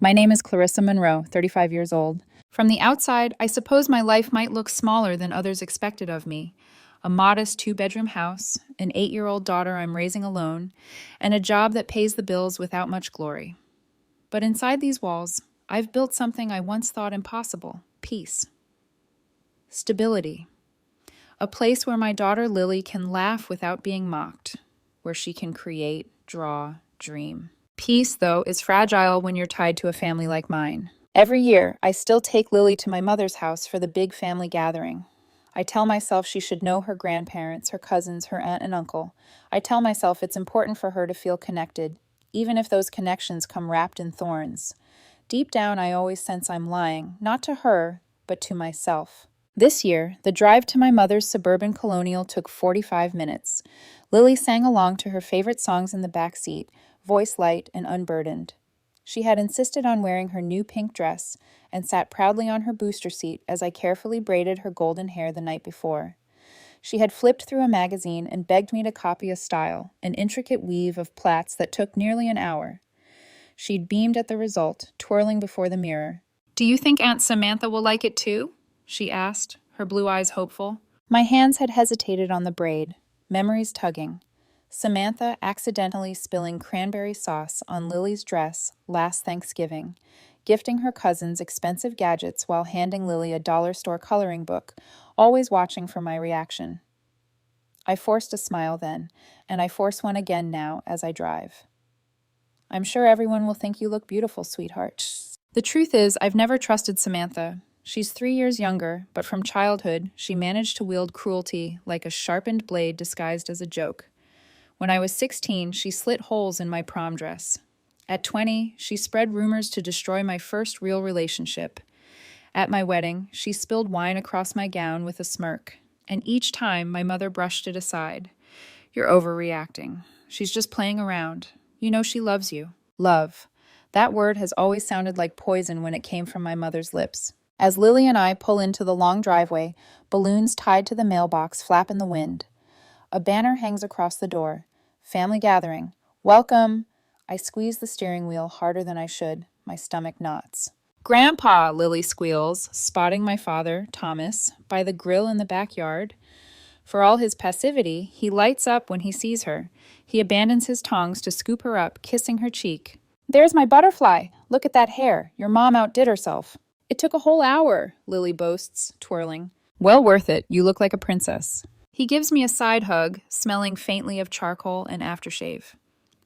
My name is Clarissa Monroe, 35 years old. From the outside, I suppose my life might look smaller than others expected of me. A modest two-bedroom house, an 8-year-old daughter I'm raising alone, and a job that pays the bills without much glory. But inside these walls, I've built something I once thought impossible: peace. Stability. A place where my daughter Lily can laugh without being mocked, where she can create, draw, dream. Peace, though, is fragile when you're tied to a family like mine. Every year, I still take Lily to my mother's house for the big family gathering. I tell myself she should know her grandparents, her cousins, her aunt and uncle. I tell myself it's important for her to feel connected, even if those connections come wrapped in thorns. Deep down, I always sense I'm lying, not to her, but to myself. This year, the drive to my mother's suburban colonial took 45 minutes. Lily sang along to her favorite songs in the back seat, voice light and unburdened. She had insisted on wearing her new pink dress and sat proudly on her booster seat as I carefully braided her golden hair the night before. She had flipped through a magazine and begged me to copy a style, an intricate weave of plaits that took nearly an hour. She'd beamed at the result, twirling before the mirror. "Do you think Aunt Samantha will like it too?" she asked, her blue eyes hopeful. My hands had hesitated on the braid, memories tugging. Samantha accidentally spilling cranberry sauce on Lily's dress last Thanksgiving, gifting her cousins expensive gadgets while handing Lily a dollar store coloring book, always watching for my reaction. I forced a smile then, and I force one again now as I drive. "I'm sure everyone will think you look beautiful, sweetheart." The truth is, I've never trusted Samantha. She's 3 years younger, but from childhood, she managed to wield cruelty like a sharpened blade disguised as a joke. When I was 16, she slit holes in my prom dress. At 20, she spread rumors to destroy my first real relationship. At my wedding, she spilled wine across my gown with a smirk, and each time my mother brushed it aside. "You're overreacting. She's just playing around. You know she loves you." Love. That word has always sounded like poison when it came from my mother's lips. As Lily and I pull into the long driveway, balloons tied to the mailbox flap in the wind. A banner hangs across the door. "Family gathering. Welcome." I squeeze the steering wheel harder than I should. My stomach knots. "Grandpa," Lily squeals, spotting my father, Thomas, by the grill in the backyard. For all his passivity, he lights up when he sees her. He abandons his tongs to scoop her up, kissing her cheek. "There's my butterfly. Look at that hair. Your mom outdid herself." "It took a whole hour," Lily boasts, twirling. "Well worth it. You look like a princess." He gives me a side hug, smelling faintly of charcoal and aftershave.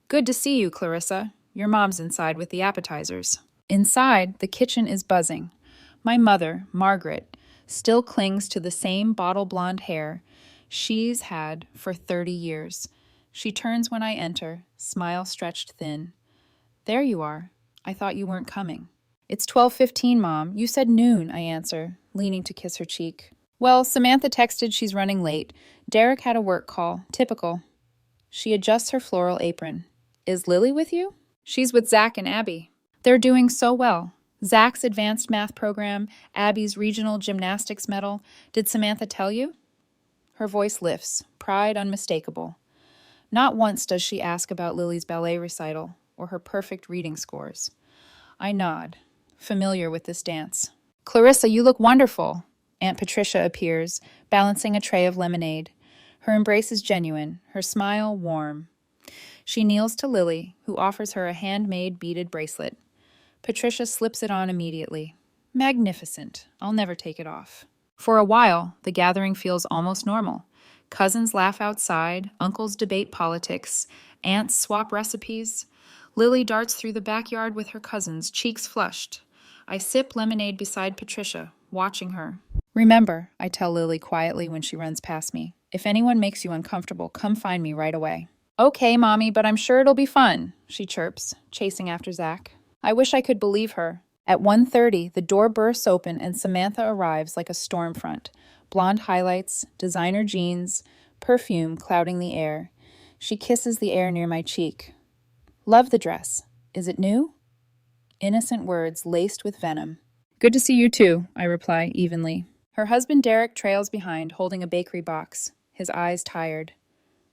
"Good to see you, Clarissa. Your mom's inside with the appetizers." Inside, the kitchen is buzzing. My mother, Margaret, still clings to the same bottle blonde hair she's had for 30 years. She turns when I enter, smile stretched thin. "There you are. I thought you weren't coming." "It's 12:15, Mom. You said noon," I answer, leaning to kiss her cheek. "Well, Samantha texted she's running late. Derek had a work call. Typical." She adjusts her floral apron. "Is Lily with you?" "She's with Zach and Abby. They're doing so well. Zach's advanced math program, Abby's regional gymnastics medal. Did Samantha tell you?" Her voice lifts, pride unmistakable. Not once does she ask about Lily's ballet recital or her perfect reading scores. I nod, familiar with this dance. "Clarissa, you look wonderful." Aunt Patricia appears, balancing a tray of lemonade. Her embrace is genuine, her smile warm. She kneels to Lily, who offers her a handmade beaded bracelet. Patricia slips it on immediately. Magnificent. I'll never take it off. For a while, the gathering feels almost normal. Cousins laugh outside, uncles debate politics, aunts swap recipes. Lily darts through the backyard with her cousins, cheeks flushed. I sip lemonade beside Patricia, watching her. "Remember," I tell Lily quietly when she runs past me, "if anyone makes you uncomfortable, come find me right away." "Okay, Mommy, but I'm sure it'll be fun," she chirps, chasing after Zach. I wish I could believe her. At 1:30, the door bursts open and Samantha arrives like a storm front. Blonde highlights, designer jeans, perfume clouding the air. She kisses the air near my cheek. "Love the dress. Is it new?" Innocent words laced with venom. "Good to see you too," I reply evenly. Her husband Derek trails behind, holding a bakery box, his eyes tired.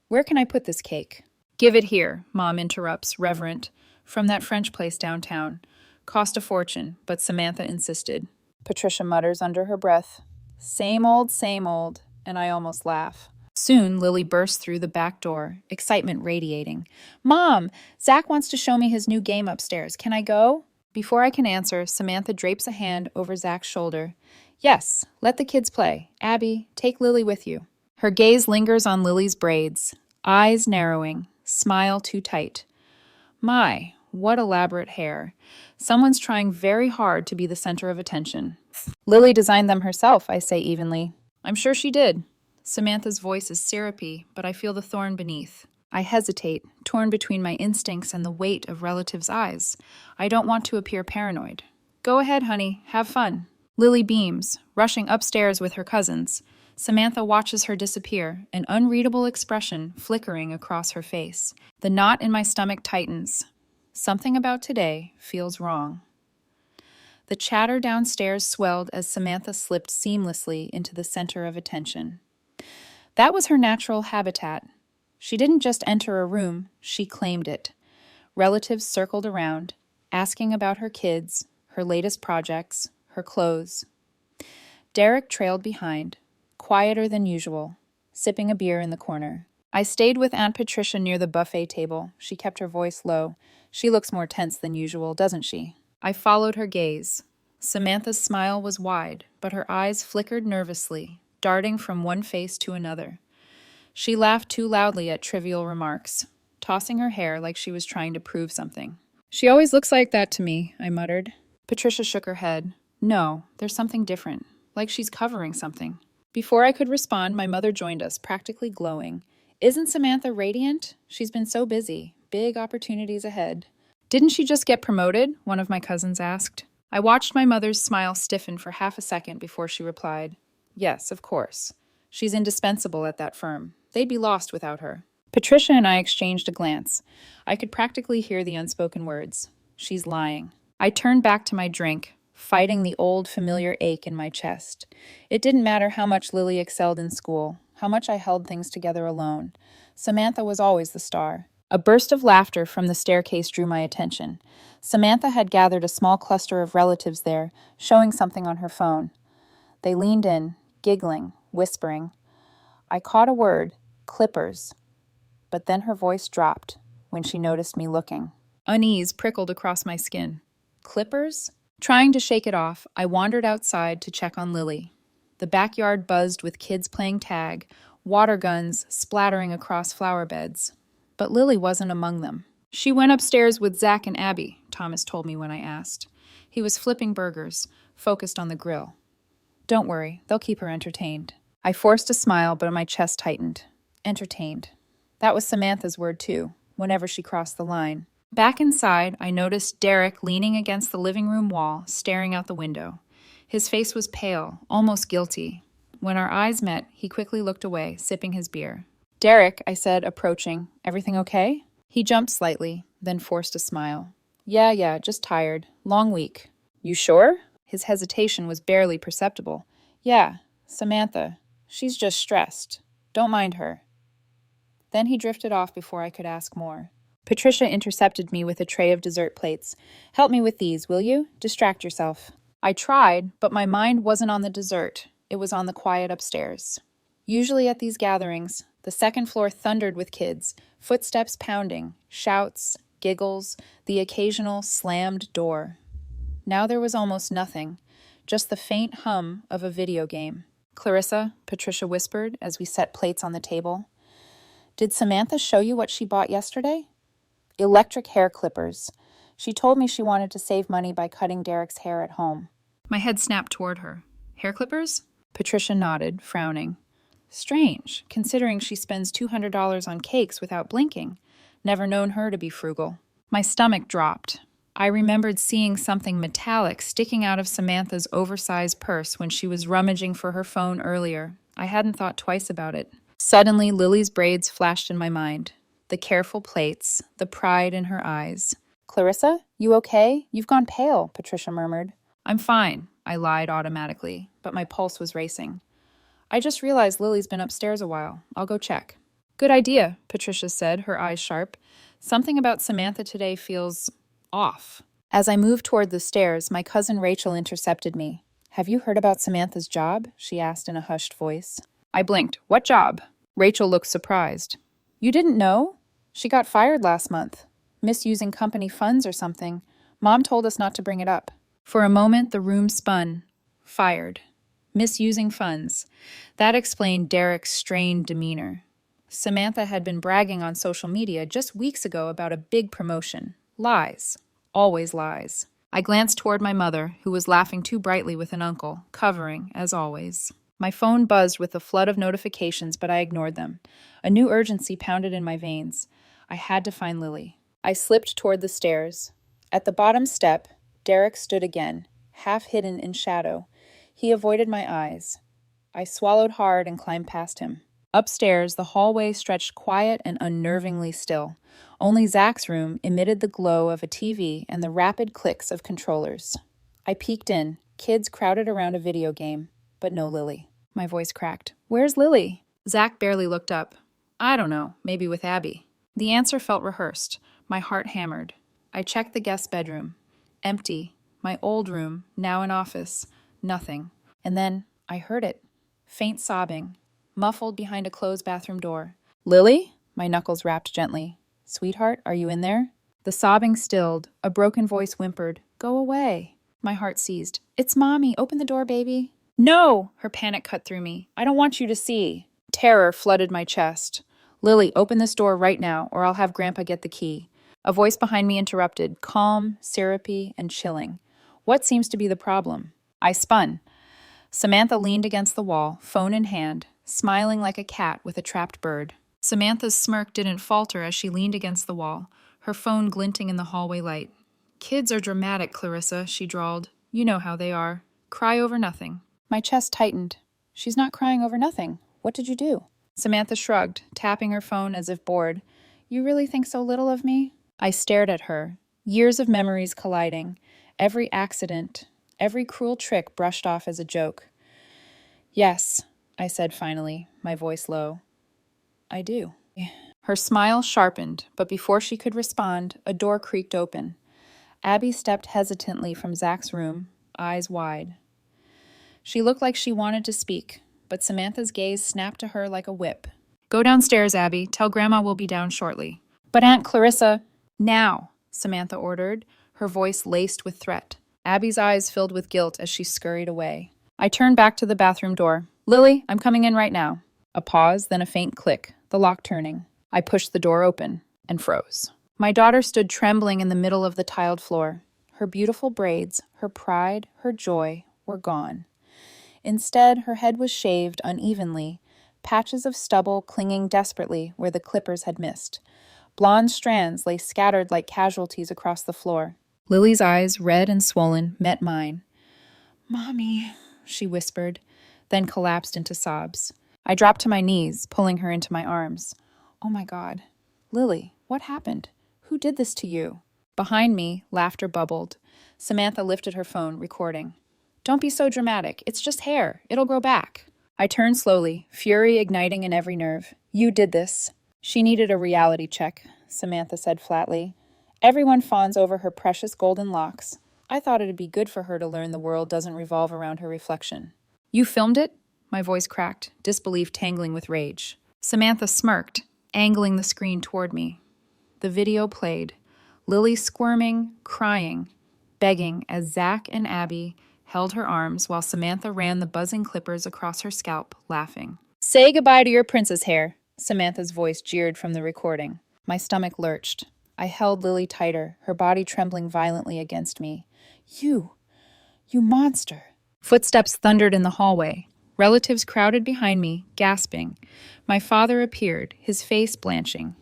"Where can I put this cake?" "Give it here," Mom interrupts, reverent, "from that French place downtown. Cost a fortune, but Samantha insisted. Patricia mutters under her breath, same old, and I almost laugh. Soon, Lily bursts through the back door, excitement radiating. Mom, Zach wants to show me his new game upstairs. Can I go? Before I can answer, Samantha drapes a hand over Zach's shoulder. Yes, let the kids play. Abby, take Lily with you. Her gaze lingers on Lily's braids, eyes narrowing, smile too tight. My, what elaborate hair. Someone's trying very hard to be the center of attention. Lily designed them herself, I say evenly. I'm sure she did. Samantha's voice is syrupy, but I feel the thorn beneath. I hesitate, torn between my instincts and the weight of relatives' eyes. I don't want to appear paranoid. Go ahead, honey. Have fun. Lily beams, rushing upstairs with her cousins. Samantha watches her disappear, an unreadable expression flickering across her face. The knot in my stomach tightens. Something about today feels wrong. The chatter downstairs swelled as Samantha slipped seamlessly into the center of attention. That was her natural habitat. She didn't just enter a room, she claimed it. Relatives circled around, asking about her kids, her latest projects, her clothes. Derek trailed behind, quieter than usual, sipping a beer in the corner. I stayed with Aunt Patricia near the buffet table. She kept her voice low. She looks more tense than usual, doesn't she? I followed her gaze. Samantha's smile was wide, but her eyes flickered nervously, darting from one face to another. She laughed too loudly at trivial remarks, tossing her hair like she was trying to prove something. She always looks like that to me, I muttered. Patricia shook her head. No, there's something different, like she's covering something. Before I could respond, my mother joined us, practically glowing. Isn't Samantha radiant? She's been so busy. Big opportunities ahead. Didn't she just get promoted? One of my cousins asked. I watched my mother's smile stiffen for half a second before she replied. Yes, of course. She's indispensable at that firm. They'd be lost without her. Patricia and I exchanged a glance. I could practically hear the unspoken words. She's lying. I turned back to my drink, fighting the old familiar ache in my chest. It didn't matter how much Lily excelled in school, how much I held things together alone. Samantha was always the star. A burst of laughter from the staircase drew my attention. Samantha had gathered a small cluster of relatives there, showing something on her phone. They leaned in, giggling, whispering. I caught a word, clippers, but then her voice dropped when she noticed me looking. Unease prickled across my skin. Clippers? Trying to shake it off, I wandered outside to check on Lily. The backyard buzzed with kids playing tag, water guns splattering across flower beds. But Lily wasn't among them. She went upstairs with Zach and Abby, Thomas told me when I asked. He was flipping burgers, focused on the grill. Don't worry, they'll keep her entertained. I forced a smile, but my chest tightened. Entertained. That was Samantha's word too, whenever she crossed the line. Back inside, I noticed Derek leaning against the living room wall, staring out the window. His face was pale, almost guilty. When our eyes met, he quickly looked away, sipping his beer. Derek, I said, approaching. Everything okay? He jumped slightly, then forced a smile. Yeah, just tired. Long week. You sure? His hesitation was barely perceptible. Yeah, Samantha. She's just stressed. Don't mind her. Then he drifted off before I could ask more. Patricia intercepted me with a tray of dessert plates. Help me with these, will you? Distract yourself. I tried, but my mind wasn't on the dessert. It was on the quiet upstairs. Usually at these gatherings, the second floor thundered with kids, footsteps pounding, shouts, giggles, the occasional slammed door. Now there was almost nothing, just the faint hum of a video game. Clarissa, Patricia whispered as we set plates on the table. Did Samantha show you what she bought yesterday? Electric hair clippers. She told me she wanted to save money by cutting Derek's hair at home. My head snapped toward her. Hair clippers? Patricia nodded, frowning. Strange, considering she spends $200 on cakes without blinking. Never known her to be frugal. My stomach dropped. I remembered seeing something metallic sticking out of Samantha's oversized purse when she was rummaging for her phone earlier. I hadn't thought twice about it. Suddenly, Lily's braids flashed in my mind. The careful plaits, the pride in her eyes. Clarissa, you okay? You've gone pale, Patricia murmured. I'm fine, I lied automatically, but my pulse was racing. I just realized Lily's been upstairs a while. I'll go check. Good idea, Patricia said, her eyes sharp. Something about Samantha today feels off. As I moved toward the stairs, my cousin Rachel intercepted me. "Have you heard about Samantha's job?" she asked in a hushed voice. I blinked. "What job?" Rachel looked surprised. "You didn't know? She got fired last month. Misusing company funds or something. Mom told us not to bring it up." For a moment, the room spun. Fired. Misusing funds. That explained Derek's strained demeanor. Samantha had been bragging on social media just weeks ago about a big promotion. Lies. Always lies. I glanced toward my mother, who was laughing too brightly with an uncle, covering, as always. My phone buzzed with a flood of notifications, but I ignored them. A new urgency pounded in my veins. I had to find Lily. I slipped toward the stairs. At the bottom step, Derek stood again, half hidden in shadow. He avoided my eyes. I swallowed hard and climbed past him. Upstairs, the hallway stretched quiet and unnervingly still. Only Zach's room emitted the glow of a TV and the rapid clicks of controllers. I peeked in, kids crowded around a video game, but no Lily. My voice cracked. "Where's Lily?" Zach barely looked up. "I don't know, maybe with Abby." The answer felt rehearsed. My heart hammered. I checked the guest bedroom. Empty. My old room, now an office. Nothing. And then I heard it. Faint sobbing. Muffled behind a closed bathroom door. "Lily?" My knuckles rapped gently. "Sweetheart, are you in there?" The sobbing stilled. A broken voice whimpered, "Go away." My heart seized. "It's Mommy. Open the door, baby." "No!" Her panic cut through me. "I don't want you to see." Terror flooded my chest. "Lily, open this door right now, or I'll have Grandpa get the key." A voice behind me interrupted, calm, syrupy, and chilling. "What seems to be the problem?" I spun. Samantha leaned against the wall, phone in hand, smiling like a cat with a trapped bird. Samantha's smirk didn't falter as she leaned against the wall, her phone glinting in the hallway light. "Kids are dramatic, Clarissa," she drawled. "You know how they are. Cry over nothing." My chest tightened. "She's not crying over nothing. What did you do?" Samantha shrugged, tapping her phone as if bored. "You really think so little of me?" I stared at her, years of memories colliding, every accident, every cruel trick brushed off as a joke. "Yes," I said finally, my voice low. "I do." Her smile sharpened, but before she could respond, a door creaked open. Abby stepped hesitantly from Zach's room, eyes wide. She looked like she wanted to speak, but Samantha's gaze snapped to her like a whip. "Go downstairs, Abby. Tell Grandma we'll be down shortly." "But Aunt Clarissa—" "Now," Samantha ordered, her voice laced with threat. Abby's eyes filled with guilt as she scurried away. I turned back to the bathroom door. "Lily, I'm coming in right now." A pause, then a faint click, the lock turning. I pushed the door open and froze. My daughter stood trembling in the middle of the tiled floor. Her beautiful braids, her pride, her joy were gone. Instead, her head was shaved unevenly, patches of stubble clinging desperately where the clippers had missed. Blonde strands lay scattered like casualties across the floor. Lily's eyes, red and swollen, met mine. "Mommy," she whispered, then collapsed into sobs. I dropped to my knees, pulling her into my arms. "Oh my God. Lily, what happened? Who did this to you?" Behind me, laughter bubbled. Samantha lifted her phone, recording. "Don't be so dramatic. It's just hair. It'll grow back." I turned slowly, fury igniting in every nerve. "You did this." "She needed a reality check," Samantha said flatly. "Everyone fawns over her precious golden locks. I thought it'd be good for her to learn the world doesn't revolve around her reflection." "You filmed it?" My voice cracked, disbelief tangling with rage. Samantha smirked, angling the screen toward me. The video played. Lily squirming, crying, begging as Zach and Abby held her arms while Samantha ran the buzzing clippers across her scalp, laughing. "Say goodbye to your princess hair," Samantha's voice jeered from the recording. My stomach lurched. I held Lily tighter, her body trembling violently against me. You monster." Footsteps thundered in the hallway. Relatives crowded behind me, gasping. My father appeared, his face blanching.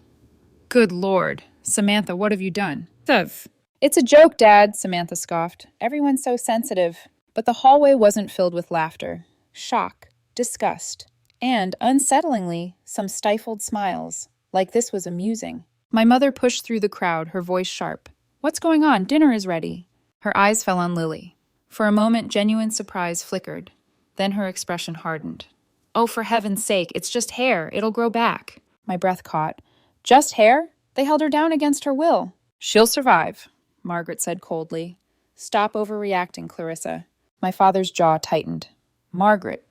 "Good Lord. Samantha, what have you done?" "It's a joke, Dad," Samantha scoffed. "Everyone's so sensitive." But the hallway wasn't filled with laughter. Shock, disgust, and, unsettlingly, some stifled smiles, like this was amusing. My mother pushed through the crowd, her voice sharp. "What's going on? Dinner is ready." Her eyes fell on Lily. For a moment, genuine surprise flickered. Then her expression hardened. "Oh, for heaven's sake, it's just hair. It'll grow back." My breath caught. "Just hair? They held her down against her will." "She'll survive." Margaret said coldly. Stop overreacting, Clarissa. My father's jaw tightened. Margaret.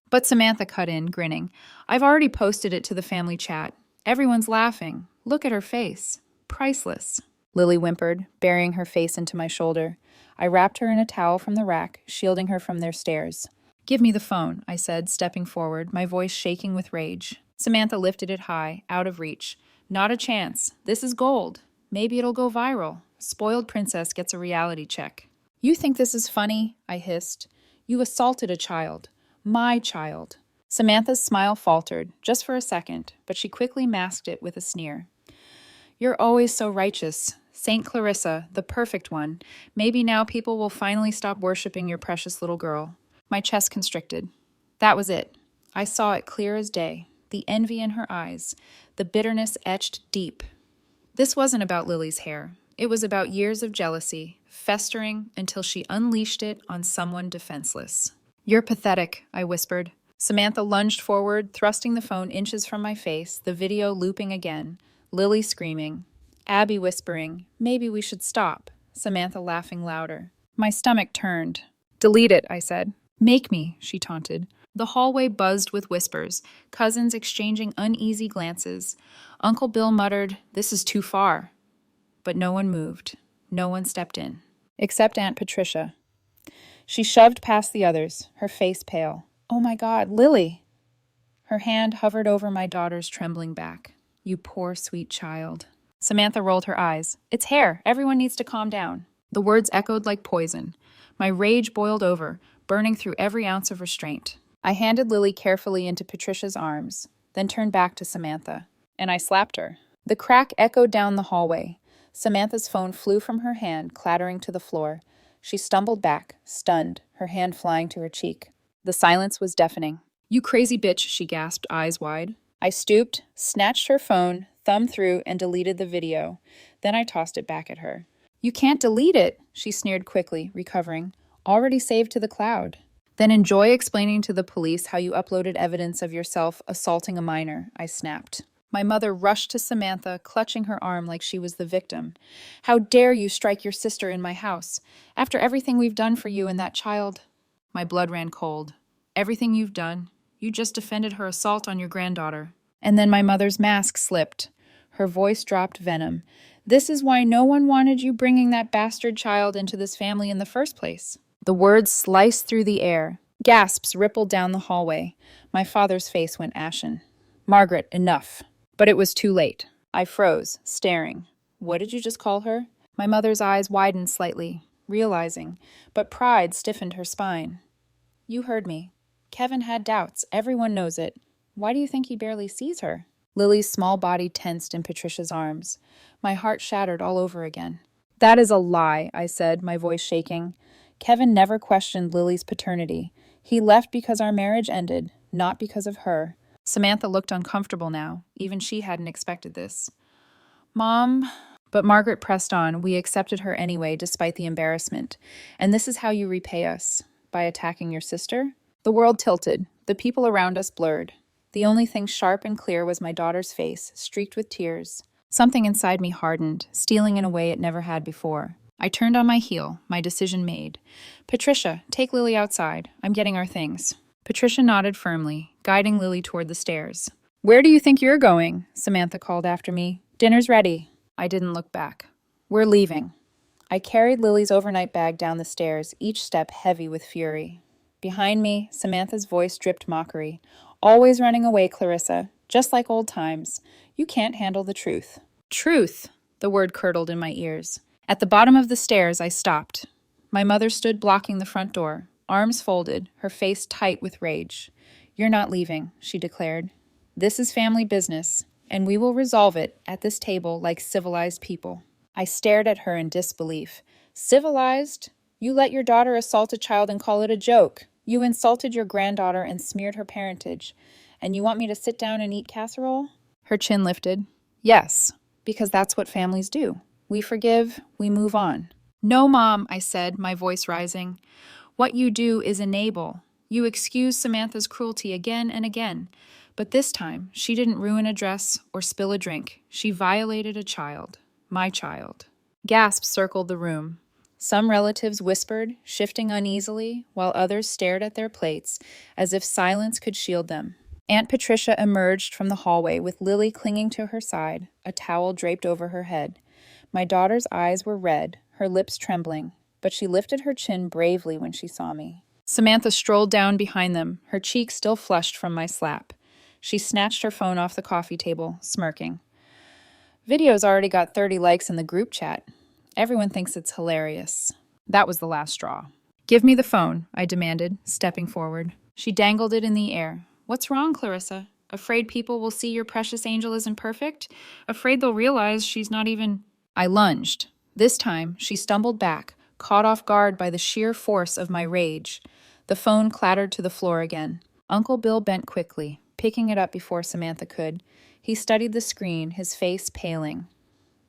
But Samantha cut in, grinning. I've already posted it to the family chat. Everyone's laughing. Look at her face. Priceless. Lily whimpered, burying her face into my shoulder. I wrapped her in a towel from the rack, shielding her from their stares. Give me the phone, I said, stepping forward, my voice shaking with rage. Samantha lifted it high, out of reach. Not a chance. This is gold. Maybe it'll go viral. Spoiled princess gets a reality check. You think this is funny? I hissed. You assaulted a child. My child. Samantha's smile faltered, just for a second, but she quickly masked it with a sneer. You're always so righteous. Saint Clarissa, the perfect one. Maybe now people will finally stop worshiping your precious little girl. My chest constricted. That was it. I saw it clear as day. The envy in her eyes. The bitterness etched deep. This wasn't about Lily's hair. It was about years of jealousy, festering until she unleashed it on someone defenseless. You're pathetic, I whispered. Samantha lunged forward, thrusting the phone inches from my face, the video looping again. Lily screaming. Abby whispering, maybe we should stop. Samantha laughing louder. My stomach turned. Delete it, I said. Make me, she taunted. The hallway buzzed with whispers, cousins exchanging uneasy glances. Uncle Bill muttered, this is too far. But no one moved. No one stepped in. Except Aunt Patricia. She shoved past the others, her face pale. Oh my God, Lily! Her hand hovered over my daughter's trembling back. You poor, sweet child. Samantha rolled her eyes. It's hair. Everyone needs to calm down. The words echoed like poison. My rage boiled over, burning through every ounce of restraint. I handed Lily carefully into Patricia's arms, then turned back to Samantha, and I slapped her. The crack echoed down the hallway. Samantha's phone flew from her hand, clattering to the floor. She stumbled back, stunned, her hand flying to her cheek. The silence was deafening. You crazy bitch, she gasped, eyes wide. I stooped, snatched her phone, thumbed through, and deleted the video. Then I tossed it back at her. You can't delete it, she sneered quickly, recovering. Already saved to the cloud. Then enjoy explaining to the police how you uploaded evidence of yourself assaulting a minor, I snapped. My mother rushed to Samantha, clutching her arm like she was the victim. How dare you strike your sister in my house? After everything we've done for you and that child. My blood ran cold. Everything you've done. You just defended her assault on your granddaughter. And then my mother's mask slipped. Her voice dropped venom. This is why no one wanted you bringing that bastard child into this family in the first place. The words sliced through the air. Gasps rippled down the hallway. My father's face went ashen. Margaret, enough. But it was too late. I froze, staring. What did you just call her? My mother's eyes widened slightly, realizing, but pride stiffened her spine. You heard me. Kevin had doubts. Everyone knows it. Why do you think he barely sees her? Lily's small body tensed in Patricia's arms. My heart shattered all over again. That is a lie, I said, my voice shaking. Kevin never questioned Lily's paternity. He left because our marriage ended, not because of her. Samantha looked uncomfortable now. Even she hadn't expected this. Mom... But Margaret pressed on. We accepted her anyway, despite the embarrassment. And this is how you repay us. By attacking your sister? The world tilted. The people around us blurred. The only thing sharp and clear was my daughter's face, streaked with tears. Something inside me hardened, stealing in a way it never had before. I turned on my heel, my decision made. Patricia, take Lily outside. I'm getting our things. Patricia nodded firmly, guiding Lily toward the stairs. Where do you think you're going? Samantha called after me. Dinner's ready. I didn't look back. We're leaving. I carried Lily's overnight bag down the stairs, each step heavy with fury. Behind me, Samantha's voice dripped mockery. Always running away, Clarissa, just like old times. You can't handle the truth. Truth, the word curdled in my ears. At the bottom of the stairs, I stopped. My mother stood blocking the front door, arms folded, her face tight with rage. You're not leaving, she declared. This is family business, and we will resolve it at this table like civilized people. I stared at her in disbelief. Civilized? You let your daughter assault a child and call it a joke. You insulted your granddaughter and smeared her parentage. And you want me to sit down and eat casserole? Her chin lifted. Yes, because that's what families do. We forgive, we move on. No, Mom, I said, my voice rising. What you do is enable. You excuse Samantha's cruelty again and again. But this time, she didn't ruin a dress or spill a drink. She violated a child. My child. Gasps circled the room. Some relatives whispered, shifting uneasily, while others stared at their plates as if silence could shield them. Aunt Patricia emerged from the hallway with Lily clinging to her side, a towel draped over her head. My daughter's eyes were red, her lips trembling, but she lifted her chin bravely when she saw me. Samantha strolled down behind them, her cheek still flushed from my slap. She snatched her phone off the coffee table, smirking. Video's already got 30 likes in the group chat. Everyone thinks it's hilarious. That was the last straw. Give me the phone, I demanded, stepping forward. She dangled it in the air. What's wrong, Clarissa? Afraid people will see your precious angel isn't perfect? Afraid they'll realize she's not even... I lunged. This time, she stumbled back, caught off guard by the sheer force of my rage. The phone clattered to the floor again. Uncle Bill bent quickly, picking it up before Samantha could. He studied the screen, his face paling.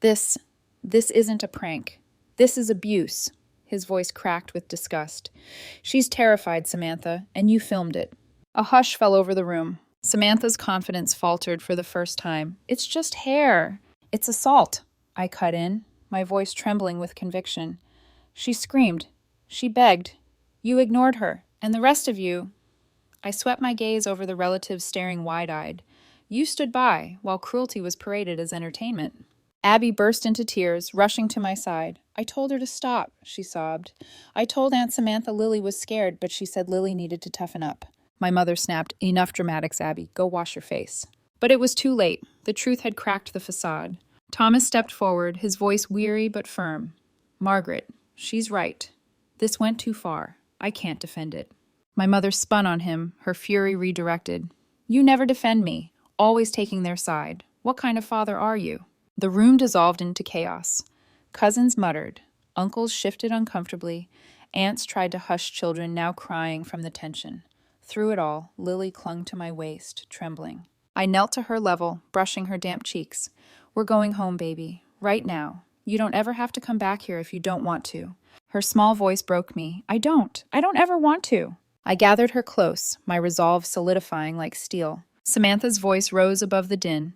This isn't a prank. This is abuse. His voice cracked with disgust. She's terrified, Samantha, and you filmed it. A hush fell over the room. Samantha's confidence faltered for the first time. It's just hair. It's assault. I cut in, my voice trembling with conviction. She screamed. She begged. You ignored her. And the rest of you... I swept my gaze over the relatives staring wide-eyed. You stood by while cruelty was paraded as entertainment. Abby burst into tears, rushing to my side. I told her to stop, she sobbed. I told Aunt Samantha Lily was scared, but she said Lily needed to toughen up. My mother snapped, Enough dramatics, Abby. Go wash your face. But it was too late. The truth had cracked the facade. Thomas stepped forward, his voice weary but firm. Margaret, she's right. This went too far. I can't defend it. My mother spun on him, her fury redirected. You never defend me, always taking their side. What kind of father are you? The room dissolved into chaos. Cousins muttered. Uncles shifted uncomfortably. Aunts tried to hush children now crying from the tension. Through it all, Lily clung to my waist, trembling. I knelt to her level, brushing her damp cheeks. We're going home, baby. Right now. You don't ever have to come back here if you don't want to. Her small voice broke me. I don't ever want to. I gathered her close, my resolve solidifying like steel. Samantha's voice rose above the din.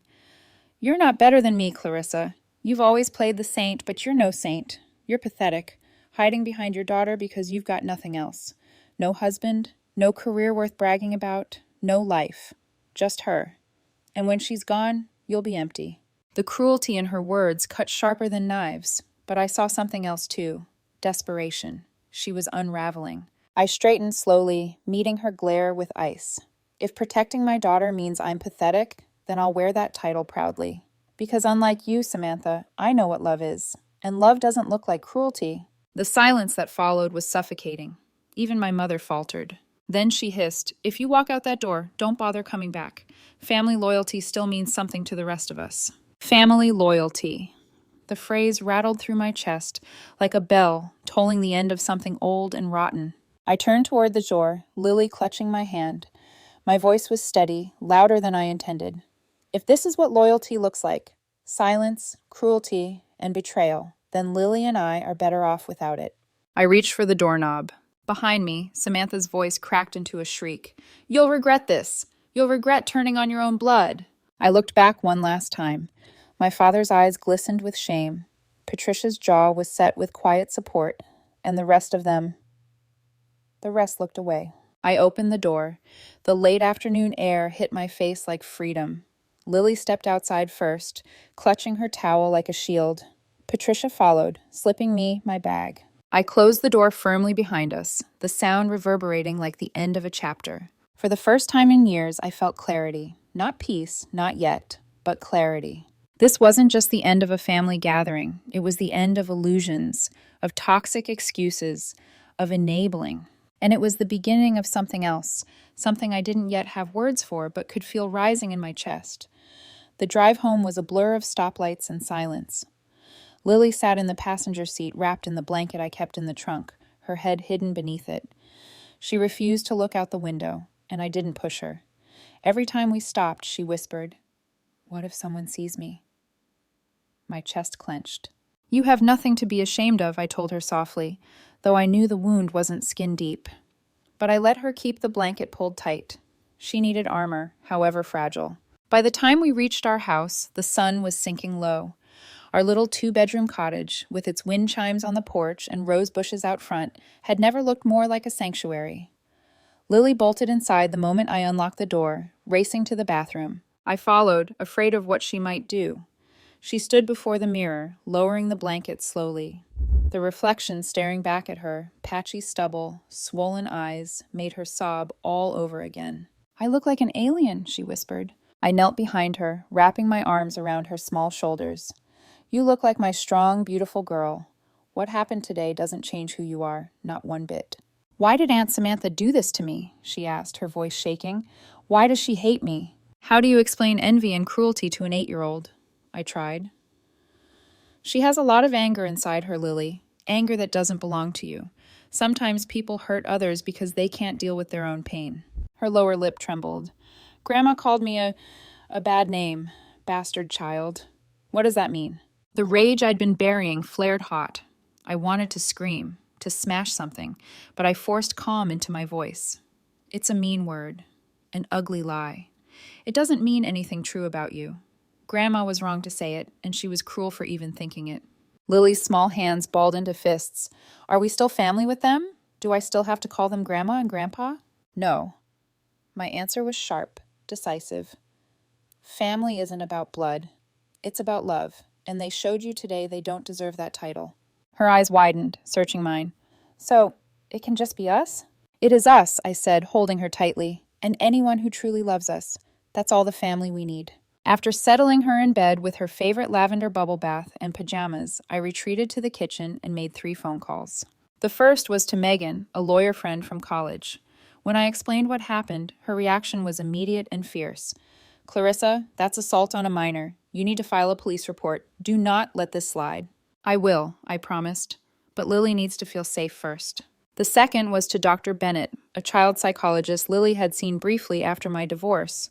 You're not better than me, Clarissa. You've always played the saint, but you're no saint. You're pathetic, hiding behind your daughter because you've got nothing else. No husband, no career worth bragging about, no life. Just her. And when she's gone, you'll be empty. The cruelty in her words cut sharper than knives, but I saw something else too. Desperation. She was unraveling. I straightened slowly, meeting her glare with ice. If protecting my daughter means I'm pathetic, then I'll wear that title proudly. Because unlike you, Samantha, I know what love is. And love doesn't look like cruelty. The silence that followed was suffocating. Even my mother faltered. Then she hissed, If you walk out that door, don't bother coming back. Family loyalty still means something to the rest of us. Family loyalty. The phrase rattled through my chest like a bell, tolling the end of something old and rotten. I turned toward the door, Lily clutching my hand. My voice was steady, louder than I intended. If this is what loyalty looks like, silence, cruelty, and betrayal, then Lily and I are better off without it. I reached for the doorknob. Behind me, Samantha's voice cracked into a shriek. You'll regret this. You'll regret turning on your own blood. I looked back one last time. My father's eyes glistened with shame. Patricia's jaw was set with quiet support, and the rest looked away. I opened the door. The late afternoon air hit my face like freedom. Lily stepped outside first, clutching her towel like a shield. Patricia followed, slipping me my bag. I closed the door firmly behind us, the sound reverberating like the end of a chapter. For the first time in years, I felt clarity. Not peace, not yet, but clarity. This wasn't just the end of a family gathering. It was the end of illusions, of toxic excuses, of enabling. And it was the beginning of something else, something I didn't yet have words for but could feel rising in my chest. The drive home was a blur of stoplights and silence. Lily sat in the passenger seat wrapped in the blanket I kept in the trunk, her head hidden beneath it. She refused to look out the window, and I didn't push her. Every time we stopped, she whispered, What if someone sees me? My chest clenched. You have nothing to be ashamed of, I told her softly, though I knew the wound wasn't skin deep. But I let her keep the blanket pulled tight. She needed armor, however fragile. By the time we reached our house, the sun was sinking low. Our little two-bedroom cottage, with its wind chimes on the porch and rose bushes out front, had never looked more like a sanctuary. Lily bolted inside the moment I unlocked the door, racing to the bathroom. I followed, afraid of what she might do. She stood before the mirror, lowering the blanket slowly. The reflection staring back at her, patchy stubble, swollen eyes, made her sob all over again. "I look like an alien," she whispered. I knelt behind her, wrapping my arms around her small shoulders. "You look like my strong, beautiful girl. What happened today doesn't change who you are, not one bit." "Why did Aunt Samantha do this to me?" she asked, her voice shaking. "Why does she hate me? How do you explain envy and cruelty to an 8-year-old? I tried. "She has a lot of anger inside her, Lily. Anger that doesn't belong to you. Sometimes people hurt others because they can't deal with their own pain." Her lower lip trembled. "Grandma called me a bad name. Bastard child." "What does that mean?" The rage I'd been burying flared hot. I wanted to scream, to smash something, but I forced calm into my voice. "It's a mean word. An ugly lie. It doesn't mean anything true about you. Grandma was wrong to say it, and she was cruel for even thinking it." Lily's small hands balled into fists. "Are we still family with them? Do I still have to call them Grandma and Grandpa?" "No." My answer was sharp, decisive. "Family isn't about blood. It's about love, and they showed you today they don't deserve that title." Her eyes widened, searching mine. "So, it can just be us?" "It is us," I said, holding her tightly, "and anyone who truly loves us. That's all the family we need." After settling her in bed with her favorite lavender bubble bath and pajamas, I retreated to the kitchen and made 3 phone calls. The first was to Megan, a lawyer friend from college. When I explained what happened, her reaction was immediate and fierce. "Clarissa, that's assault on a minor. You need to file a police report. Do not let this slide." "I will," I promised. "But Lily needs to feel safe first." The second was to Dr. Bennett, a child psychologist Lily had seen briefly after my divorce.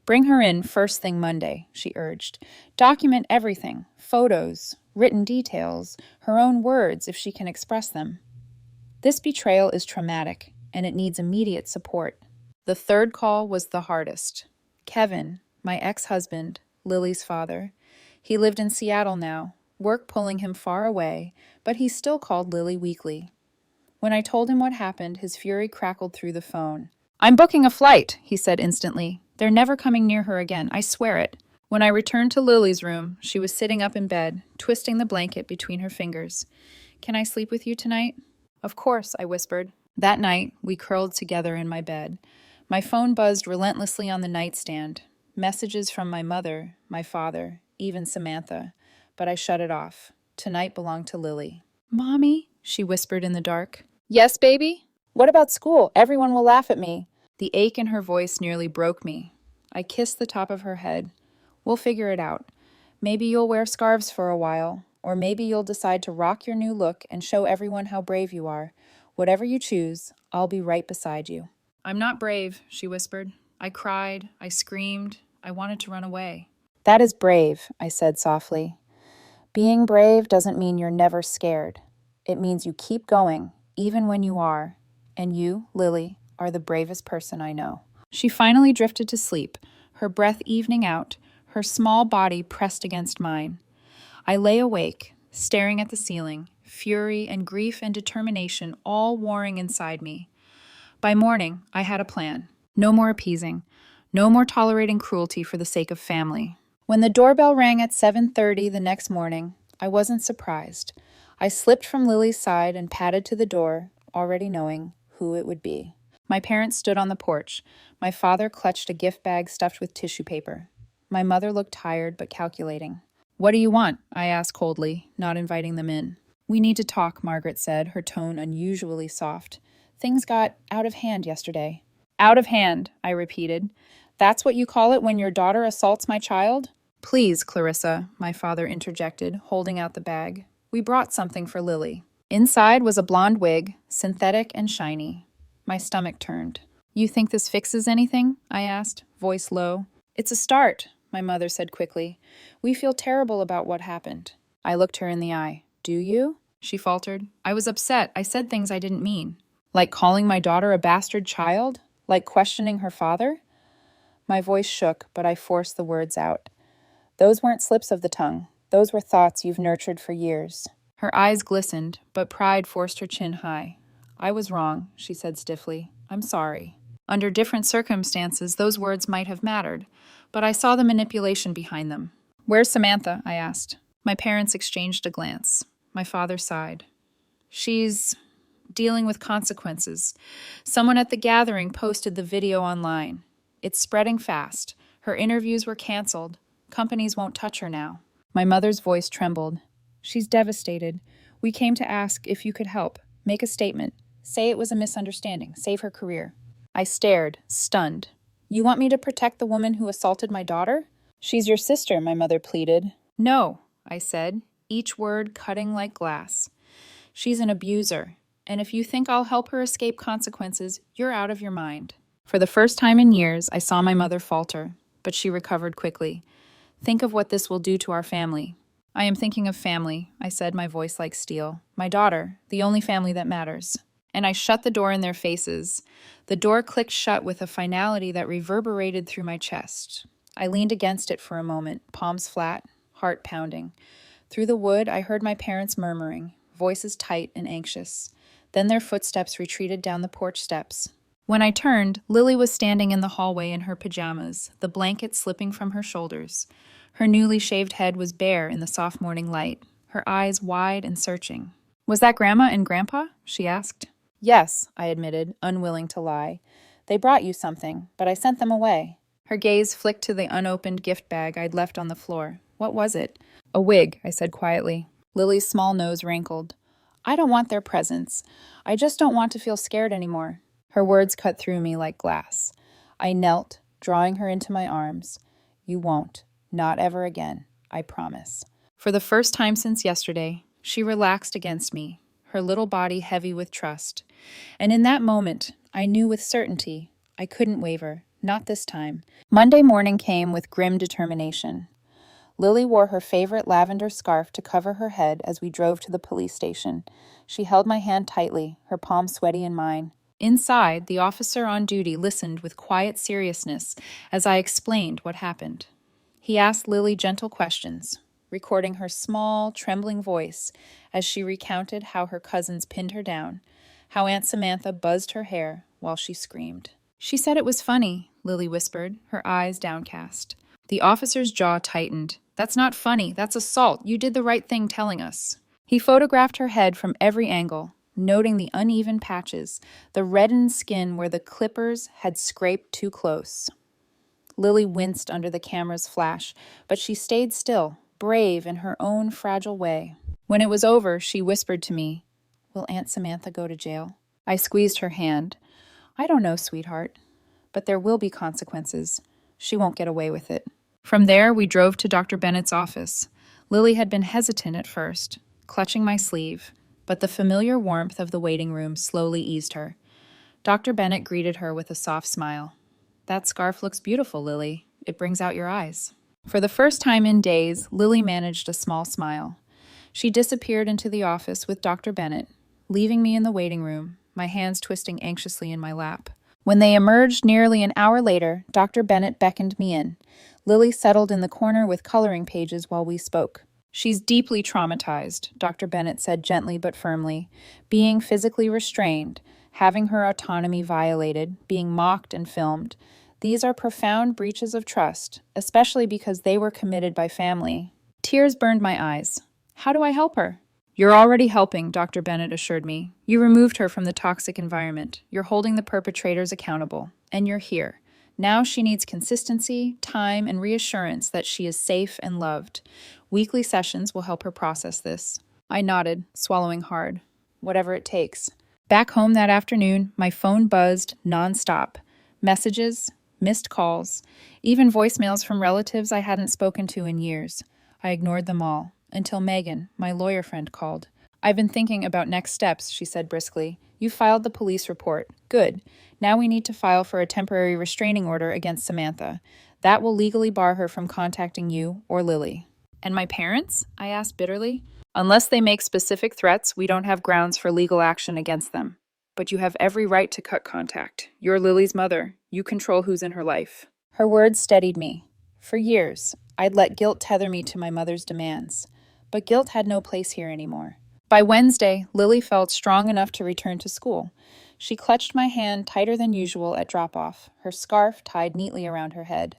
"Bring her in first thing Monday," she urged. "Document everything, photos, written details, her own words if she can express them. This betrayal is traumatic, and it needs immediate support." The third call was the hardest. Kevin, my ex-husband, Lily's father. He lived in Seattle now, work pulling him far away, but he still called Lily weekly. When I told him what happened, his fury crackled through the phone. "I'm booking a flight," he said instantly. "They're never coming near her again, I swear it." When I returned to Lily's room, she was sitting up in bed, twisting the blanket between her fingers. "Can I sleep with you tonight?" "Of course," I whispered. That night, we curled together in my bed. My phone buzzed relentlessly on the nightstand. Messages from my mother, my father, even Samantha. But I shut it off. Tonight belonged to Lily. "Mommy," she whispered in the dark. "Yes, baby?" "What about school? Everyone will laugh at me." The ache in her voice nearly broke me. I kissed the top of her head. "We'll figure it out. Maybe you'll wear scarves for a while, or maybe you'll decide to rock your new look and show everyone how brave you are. Whatever you choose, I'll be right beside you." "I'm not brave," she whispered. "I cried, I screamed, I wanted to run away." "That is brave," I said softly. "Being brave doesn't mean you're never scared. It means you keep going, even when you are. And you, Lily, are the bravest person I know." She finally drifted to sleep, her breath evening out, her small body pressed against mine. I lay awake, staring at the ceiling, fury and grief and determination all warring inside me. By morning, I had a plan. No more appeasing. No more tolerating cruelty for the sake of family. When the doorbell rang at 7:30 the next morning, I wasn't surprised. I slipped from Lily's side and padded to the door, already knowing who it would be. My parents stood on the porch. My father clutched a gift bag stuffed with tissue paper. My mother looked tired but calculating. "What do you want?" I asked coldly, not inviting them in. "We need to talk," Margaret said, her tone unusually soft. "Things got out of hand yesterday." "Out of hand," I repeated. "That's what you call it when your daughter assaults my child?" "Please, Clarissa," my father interjected, holding out the bag. "We brought something for Lily." Inside was a blonde wig, synthetic and shiny. My stomach turned. "You think this fixes anything?" I asked, voice low. "It's a start," my mother said quickly. "We feel terrible about what happened." I looked her in the eye. "Do you?" she faltered. "I was upset. I said things I didn't mean." "Like calling my daughter a bastard child? Like questioning her father?" My voice shook, but I forced the words out. "Those weren't slips of the tongue. Those were thoughts you've nurtured for years. Her eyes glistened, but pride forced her chin high. I was wrong, she said stiffly. I'm sorry. Under different circumstances, those words might have mattered, but I saw the manipulation behind them. Where's Samantha? I asked. My parents exchanged a glance. My father sighed. She's dealing with consequences. Someone at the gathering posted the video online. It's spreading fast. Her interviews were canceled. Companies won't touch her now. My mother's voice trembled. She's devastated. We came to ask if you could help. Make a statement. Say it was a misunderstanding. Save her career. I stared, stunned. You want me to protect the woman who assaulted my daughter? She's your sister, my mother pleaded. No, I said, each word cutting like glass. She's an abuser, and if you think I'll help her escape consequences, you're out of your mind. For the first time in years, I saw my mother falter, but she recovered quickly. Think of what this will do to our family. I am thinking of family, I said, my voice like steel. My daughter, the only family that matters. And I shut the door in their faces. The door clicked shut with a finality that reverberated through my chest. I leaned against it for a moment, palms flat, heart pounding. Through the wood, I heard my parents murmuring, voices tight and anxious. Then their footsteps retreated down the porch steps. When I turned, Lily was standing in the hallway in her pajamas, the blanket slipping from her shoulders. Her newly shaved head was bare in the soft morning light, her eyes wide and searching. Was that Grandma and Grandpa? She asked. Yes, I admitted, unwilling to lie. They brought you something, but I sent them away. Her gaze flicked to the unopened gift bag I'd left on the floor. What was it? A wig, I said quietly. Lily's small nose wrinkled. I don't want their presents. I just don't want to feel scared anymore. Her words cut through me like glass. I knelt, drawing her into my arms. You won't. Not ever again. I promise. For the first time since yesterday, she relaxed against me, her little body heavy with trust. And in that moment, I knew with certainty I couldn't waver, not this time. Monday morning came with grim determination. Lily wore her favorite lavender scarf to cover her head as we drove to the police station. She held my hand tightly, her palm sweaty in mine. Inside, the officer on duty listened with quiet seriousness as I explained what happened. He asked Lily gentle questions, recording her small, trembling voice as she recounted how her cousins pinned her down, how Aunt Samantha buzzed her hair while she screamed. She said it was funny, Lily whispered, her eyes downcast. The officer's jaw tightened. That's not funny, that's assault. You did the right thing telling us. He photographed her head from every angle, noting the uneven patches, the reddened skin where the clippers had scraped too close. Lily winced under the camera's flash, but she stayed still, brave in her own fragile way. When it was over, she whispered to me, Will Aunt Samantha go to jail? I squeezed her hand. I don't know, sweetheart, but there will be consequences. She won't get away with it. From there, we drove to Dr. Bennett's office. Lily had been hesitant at first, clutching my sleeve, but the familiar warmth of the waiting room slowly eased her. Dr. Bennett greeted her with a soft smile. That scarf looks beautiful, Lily. It brings out your eyes. For the first time in days, Lily managed a small smile. She disappeared into the office with Dr. Bennett, leaving me in the waiting room, my hands twisting anxiously in my lap. When they emerged nearly an hour later, Dr. Bennett beckoned me in. Lily settled in the corner with coloring pages while we spoke. She's deeply traumatized, Dr. Bennett said gently but firmly, being physically restrained, having her autonomy violated, being mocked and filmed. These are profound breaches of trust, especially because they were committed by family. Tears burned my eyes. How do I help her? You're already helping, Dr. Bennett assured me. You removed her from the toxic environment. You're holding the perpetrators accountable. And you're here. Now she needs consistency, time, and reassurance that she is safe and loved. Weekly sessions will help her process this. I nodded, swallowing hard. Whatever it takes. Back home that afternoon, my phone buzzed nonstop. Messages, missed calls, even voicemails from relatives I hadn't spoken to in years. I ignored them all, until Megan, my lawyer friend, called. I've been thinking about next steps, she said briskly. You filed the police report. Good. Now we need to file for a temporary restraining order against Samantha. That will legally bar her from contacting you or Lily. And my parents? I asked bitterly. Unless they make specific threats, we don't have grounds for legal action against them. But you have every right to cut contact. You're Lily's mother. You control who's in her life. Her words steadied me. For years, I'd let guilt tether me to my mother's demands. But guilt had no place here anymore. By Wednesday, Lily felt strong enough to return to school. She clutched my hand tighter than usual at drop-off, her scarf tied neatly around her head.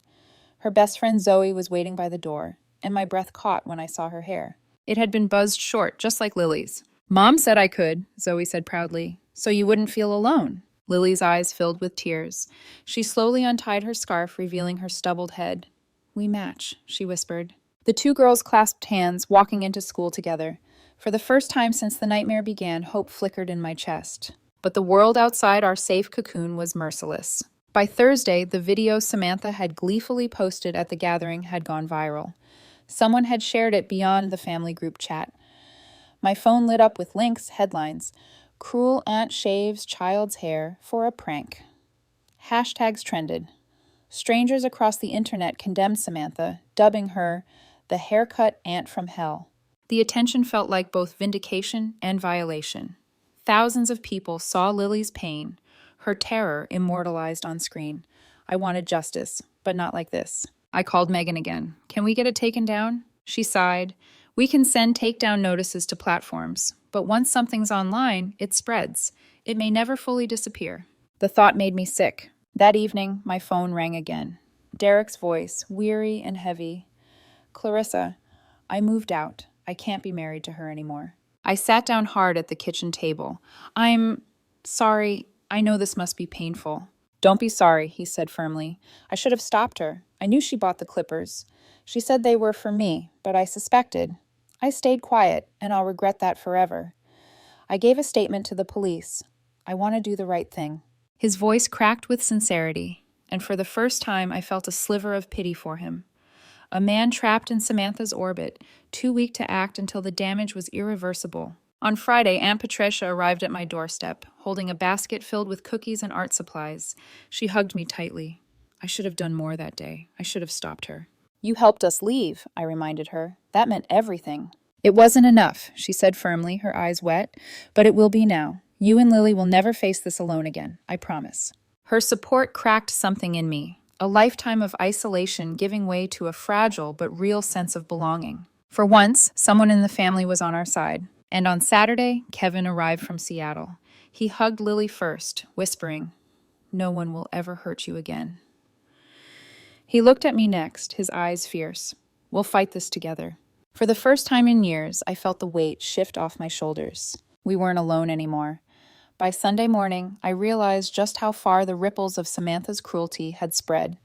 Her best friend Zoe was waiting by the door, and my breath caught when I saw her hair. It had been buzzed short, just like Lily's. "Mom said I could," Zoe said proudly, "so you wouldn't feel alone." Lily's eyes filled with tears. She slowly untied her scarf, revealing her stubbled head. "We match," she whispered. The two girls clasped hands, walking into school together. For the first time since the nightmare began, hope flickered in my chest. But the world outside our safe cocoon was merciless. By Thursday, the video Samantha had gleefully posted at the gathering had gone viral. Someone had shared it beyond the family group chat. My phone lit up with links, headlines. "Cruel aunt shaves child's hair for a prank." Hashtags trended. Strangers across the internet condemned Samantha, dubbing her the haircut aunt from hell. The attention felt like both vindication and violation. Thousands of people saw Lily's pain, her terror immortalized on screen. I wanted justice, but not like this. I called Megan again. "Can we get it taken down?" She sighed. "We can send takedown notices to platforms, but once something's online, it spreads. It may never fully disappear." The thought made me sick. That evening, my phone rang again. Derek's voice, weary and heavy. "Clarissa, I moved out. I can't be married to her anymore." I sat down hard at the kitchen table. "I'm sorry. I know this must be painful." "Don't be sorry," he said firmly. "I should have stopped her. I knew she bought the clippers. She said they were for me, but I suspected. I stayed quiet, and I'll regret that forever. I gave a statement to the police. I want to do the right thing." His voice cracked with sincerity, and for the first time I felt a sliver of pity for him. A man trapped in Samantha's orbit, too weak to act until the damage was irreversible. On Friday, Aunt Patricia arrived at my doorstep, holding a basket filled with cookies and art supplies. She hugged me tightly. I should have done more that day. I should have stopped her. "You helped us leave," I reminded her. "That meant everything." "It wasn't enough," she said firmly, her eyes wet, "but it will be now. You and Lily will never face this alone again, I promise." Her support cracked something in me. A lifetime of isolation giving way to a fragile but real sense of belonging. For once, someone in the family was on our side. And on Saturday, Kevin arrived from Seattle. He hugged Lily first, whispering, "No one will ever hurt you again." He looked at me next, his eyes fierce. "We'll fight this together." For the first time in years, I felt the weight shift off my shoulders. We weren't alone anymore. By Sunday morning, I realized just how far the ripples of Samantha's cruelty had spread.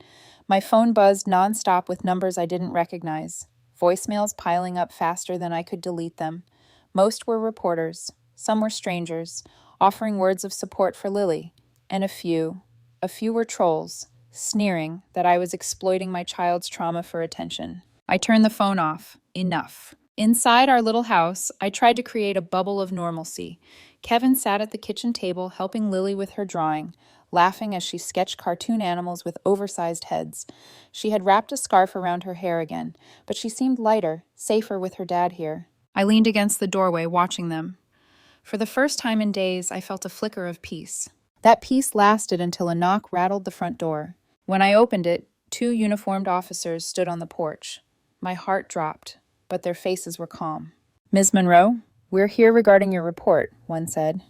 My phone buzzed nonstop with numbers I didn't recognize, voicemails piling up faster than I could delete them. Most were reporters, some were strangers, offering words of support for Lily, and a few were trolls, sneering that I was exploiting my child's trauma for attention. I turned the phone off. Enough. Inside our little house, I tried to create a bubble of normalcy. Kevin sat at the kitchen table helping Lily with her drawing, laughing as she sketched cartoon animals with oversized heads. She had wrapped a scarf around her hair again, but she seemed lighter, safer with her dad here. I leaned against the doorway, watching them. For the first time in days, I felt a flicker of peace. That peace lasted until a knock rattled the front door. When I opened it, 2 uniformed officers stood on the porch. My heart dropped, but their faces were calm. "Ms. Monroe, we're here regarding your report," one said.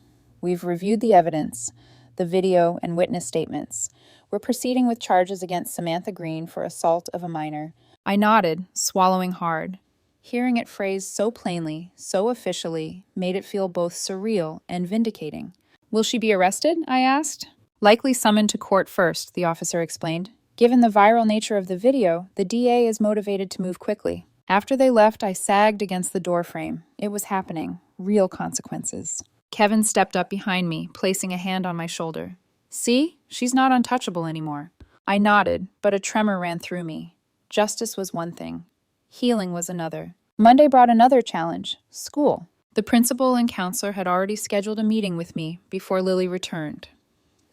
"We've reviewed the evidence, the video and witness statements. We're proceeding with charges against Samantha Green for assault of a minor." I nodded, swallowing hard. Hearing it phrased so plainly, so officially, made it feel both surreal and vindicating. "Will she be arrested?" I asked. "Likely summoned to court first," the officer explained. "Given the viral nature of the video, the DA is motivated to move quickly." After they left, I sagged against the doorframe. It was happening. Real consequences. Kevin stepped up behind me, placing a hand on my shoulder. "See? She's not untouchable anymore." I nodded, but a tremor ran through me. Justice was one thing. Healing was another. Monday brought another challenge: school. The principal and counselor had already scheduled a meeting with me before Lily returned.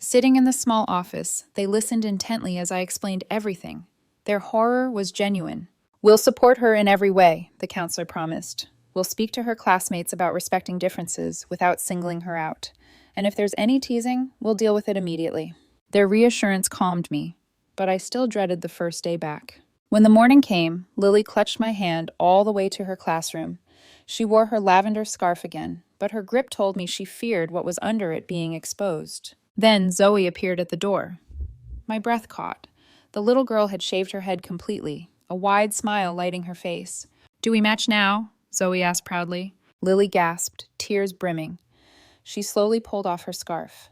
Sitting in the small office, they listened intently as I explained everything. Their horror was genuine. "We'll support her in every way," the counselor promised. "We'll speak to her classmates about respecting differences without singling her out. And if there's any teasing, we'll deal with it immediately." Their reassurance calmed me, but I still dreaded the first day back. When the morning came, Lily clutched my hand all the way to her classroom. She wore her lavender scarf again, but her grip told me she feared what was under it being exposed. Then Zoe appeared at the door. My breath caught. The little girl had shaved her head completely, a wide smile lighting her face. "Do we match now?" Zoe asked proudly. Lily gasped, tears brimming. She slowly pulled off her scarf.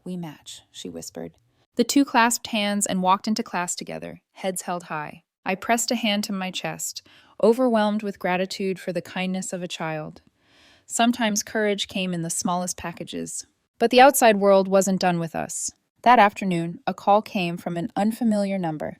"We match," she whispered. The two clasped hands and walked into class together, heads held high. I pressed a hand to my chest, overwhelmed with gratitude for the kindness of a child. Sometimes courage came in the smallest packages. But the outside world wasn't done with us. That afternoon, a call came from an unfamiliar number.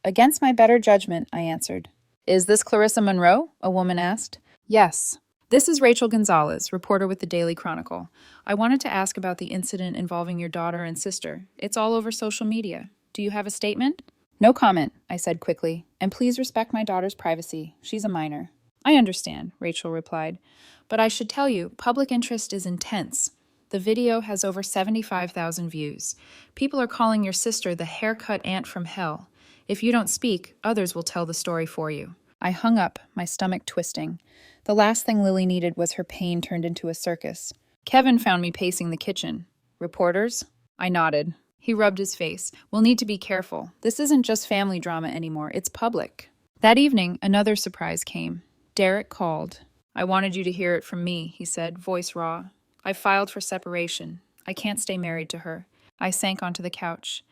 Against my better judgment, I answered. "Is this Clarissa Monroe?" a woman asked. "Yes." "This is Rachel Gonzalez, reporter with the Daily Chronicle. I wanted to ask about the incident involving your daughter and sister. It's all over social media. Do you have a statement?" "No comment," I said quickly, "and please respect my daughter's privacy. She's a minor." "I understand," Rachel replied. "But I should tell you, public interest is intense. The video has over 75,000 views. People are calling your sister the haircut aunt from hell. If you don't speak, others will tell the story for you." I hung up, my stomach twisting. The last thing Lily needed was her pain turned into a circus. Kevin found me pacing the kitchen. "Reporters?" I nodded. He rubbed his face. "We'll need to be careful. This isn't just family drama anymore. It's public." That evening, another surprise came. Derek called. "I wanted you to hear it from me," he said, voice raw. "I filed for separation. I can't stay married to her." I sank onto the couch.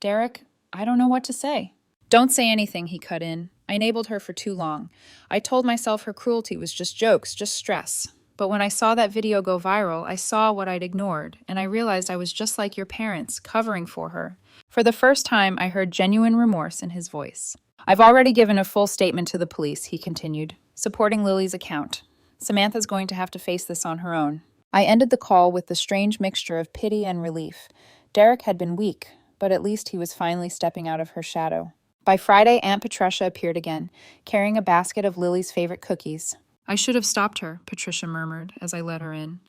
"Derek, I don't know what to say." "Don't say anything," he cut in. "I enabled her for too long. I told myself her cruelty was just jokes, just stress. But when I saw that video go viral, I saw what I'd ignored, and I realized I was just like your parents, covering for her." For the first time, I heard genuine remorse in his voice. "I've already given a full statement to the police," he continued, supporting Lily's account. "Samantha's going to have to face this on her own." I ended the call with the strange mixture of pity and relief. Derek had been weak, but at least he was finally stepping out of her shadow. By Friday, Aunt Patricia appeared again, carrying a basket of Lily's favorite cookies. "I should have stopped her," Patricia murmured as I let her in.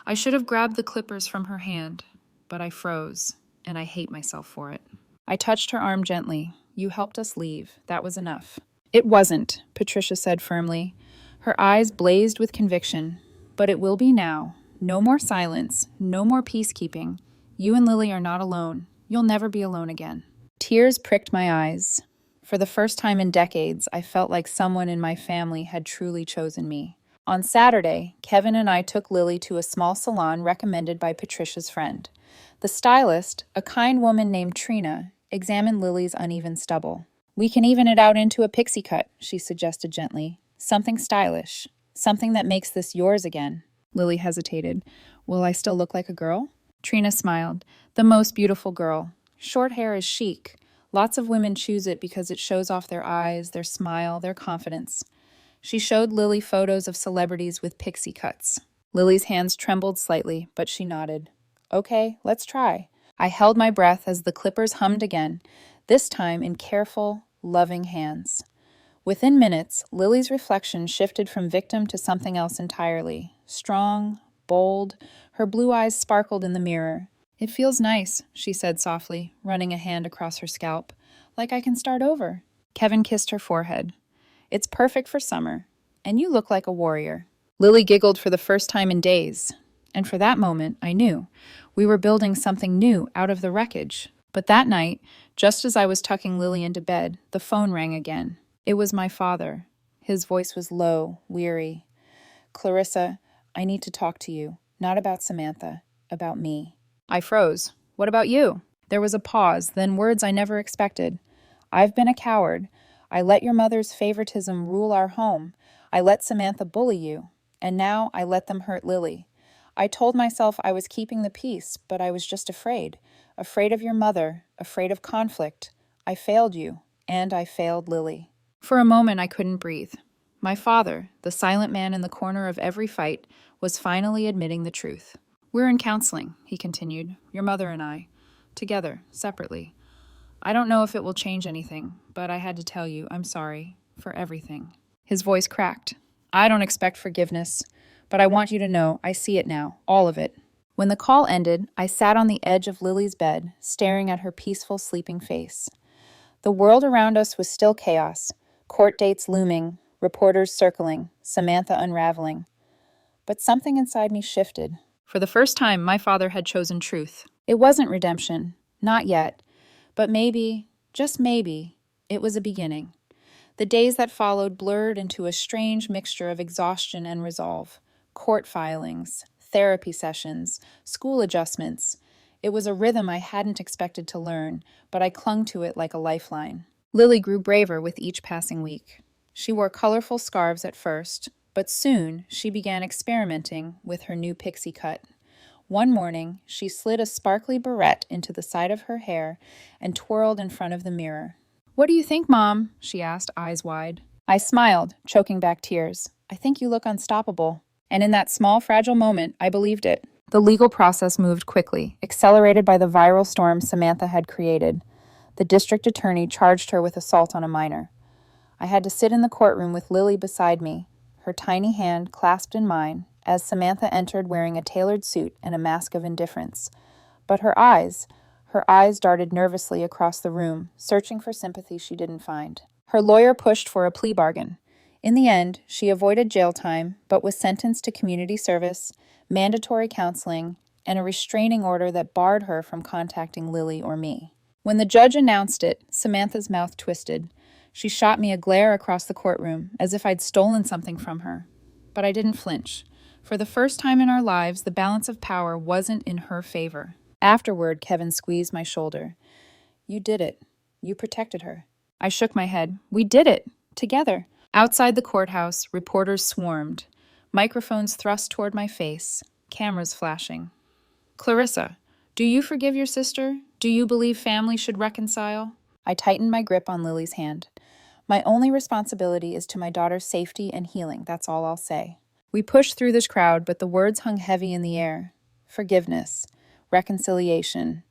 "I should have grabbed the clippers from her hand, but I froze, and I hate myself for it." I touched her arm gently. "You helped us leave. That was enough." "It wasn't," Patricia said firmly. Her eyes blazed with conviction. "But it will be now. No more silence, no more peacekeeping. You and Lily are not alone. You'll never be alone again." Tears pricked my eyes. For the first time in decades, I felt like someone in my family had truly chosen me. On Saturday, Kevin and I took Lily to a small salon recommended by Patricia's friend. The stylist, a kind woman named Trina, examined Lily's uneven stubble. "We can even it out into a pixie cut," she suggested gently. "Something stylish. Something that makes this yours again." Lily hesitated. "Will I still look like a girl?" Trina smiled. "The most beautiful girl. Short hair is chic. Lots of women choose it because it shows off their eyes, their smile, their confidence." She showed Lily photos of celebrities with pixie cuts. Lily's hands trembled slightly, but she nodded. "Okay, let's try." I held my breath as the clippers hummed again, this time in careful, loving hands. Within minutes, Lily's reflection shifted from victim to something else entirely. Strong, bold, her blue eyes sparkled in the mirror. "It feels nice," she said softly, running a hand across her scalp. "Like I can start over." Kevin kissed her forehead. "It's perfect for summer. And you look like a warrior." Lily giggled for the first time in days. And for that moment, I knew. We were building something new out of the wreckage. But that night, just as I was tucking Lily into bed, the phone rang again. It was my father. His voice was low, weary. "Clarissa, I need to talk to you. Not about Samantha. About me." I froze. "What about you?" There was a pause, then words I never expected. "I've been a coward. I let your mother's favoritism rule our home. I let Samantha bully you. And now I let them hurt Lily. I told myself I was keeping the peace, but I was just afraid. Afraid of your mother, afraid of conflict. I failed you, and I failed Lily." For a moment I couldn't breathe. My father, the silent man in the corner of every fight, was finally admitting the truth. "We're in counseling," he continued, "your mother and I. Together, separately. I don't know if it will change anything, but I had to tell you, I'm sorry. For everything." His voice cracked. "I don't expect forgiveness, but I want you to know I see it now, all of it." When the call ended, I sat on the edge of Lily's bed, staring at her peaceful, sleeping face. The world around us was still chaos, court dates looming, reporters circling, Samantha unraveling. But something inside me shifted. For the first time, my father had chosen truth. It wasn't redemption, not yet, but maybe, just maybe, it was a beginning. The days that followed blurred into a strange mixture of exhaustion and resolve. Court filings, therapy sessions, school adjustments. It was a rhythm I hadn't expected to learn, but I clung to it like a lifeline. Lily grew braver with each passing week. She wore colorful scarves at first, but soon she began experimenting with her new pixie cut. One morning, she slid a sparkly barrette into the side of her hair and twirled in front of the mirror. "What do you think, Mom?" she asked, eyes wide. I smiled, choking back tears. "I think you look unstoppable." And in that small, fragile moment, I believed it. The legal process moved quickly, accelerated by the viral storm Samantha had created. The district attorney charged her with assault on a minor. I had to sit in the courtroom with Lily beside me, her tiny hand clasped in mine, as Samantha entered wearing a tailored suit and a mask of indifference. But her eyes darted nervously across the room, searching for sympathy she didn't find. Her lawyer pushed for a plea bargain. In the end, she avoided jail time, but was sentenced to community service, mandatory counseling, and a restraining order that barred her from contacting Lily or me. When the judge announced it, Samantha's mouth twisted. She shot me a glare across the courtroom, as if I'd stolen something from her. But I didn't flinch. For the first time in our lives, the balance of power wasn't in her favor. Afterward, Kevin squeezed my shoulder. "You did it. You protected her." I shook my head. "We did it. Together." Outside the courthouse, reporters swarmed. Microphones thrust toward my face. Cameras flashing. "Clarissa, do you forgive your sister? Do you believe family should reconcile?" I tightened my grip on Lily's hand. "My only responsibility is to my daughter's safety and healing, that's all I'll say." We pushed through this crowd, but the words hung heavy in the air. Forgiveness. Reconciliation.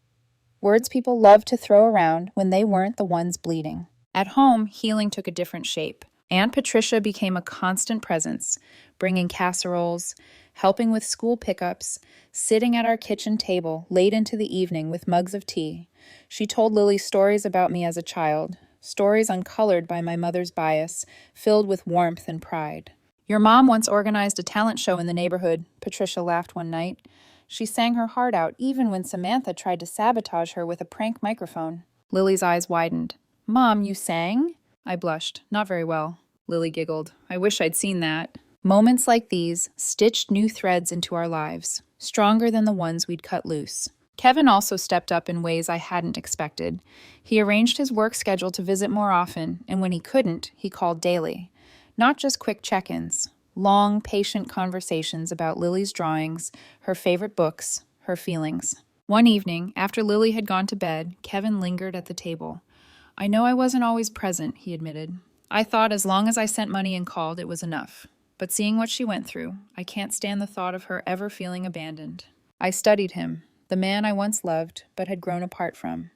Words people loved to throw around when they weren't the ones bleeding. At home, healing took a different shape. Aunt Patricia became a constant presence, bringing casseroles, helping with school pickups, sitting at our kitchen table late into the evening with mugs of tea. She told Lily stories about me as a child, stories uncolored by my mother's bias, filled with warmth and pride. "Your mom once organized a talent show in the neighborhood," Patricia laughed one night. She sang her heart out even when Samantha tried to sabotage her with a prank microphone. Lily's eyes widened. "Mom, you sang?" I blushed. "Not very well." Lily giggled. "I wish I'd seen that." Moments like these stitched new threads into our lives, stronger than the ones we'd cut loose. Kevin also stepped up in ways I hadn't expected. He arranged his work schedule to visit more often, and when he couldn't, he called daily. Not just quick check-ins, long, patient conversations about Lily's drawings, her favorite books, her feelings. One evening, after Lily had gone to bed, Kevin lingered at the table. "I know I wasn't always present," he admitted. "I thought as long as I sent money and called, it was enough. But seeing what she went through, I can't stand the thought of her ever feeling abandoned." I studied him, the man I once loved but had grown apart from.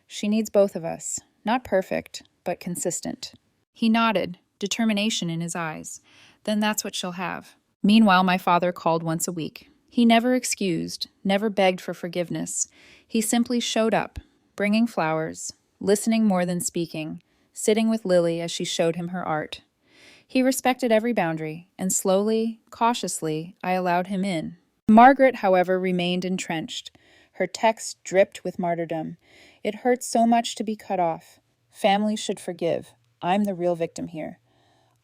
"She needs both of us, not perfect, but consistent." He nodded, determination in his eyes. "Then that's what she'll have." Meanwhile, my father called once a week. He never excused, never begged for forgiveness. He simply showed up, bringing flowers, listening more than speaking, sitting with Lily as she showed him her art. He respected every boundary, and slowly, cautiously, I allowed him in. Margaret, however, remained entrenched. Her texts dripped with martyrdom. "It hurts so much to be cut off. Families should forgive. I'm the real victim here."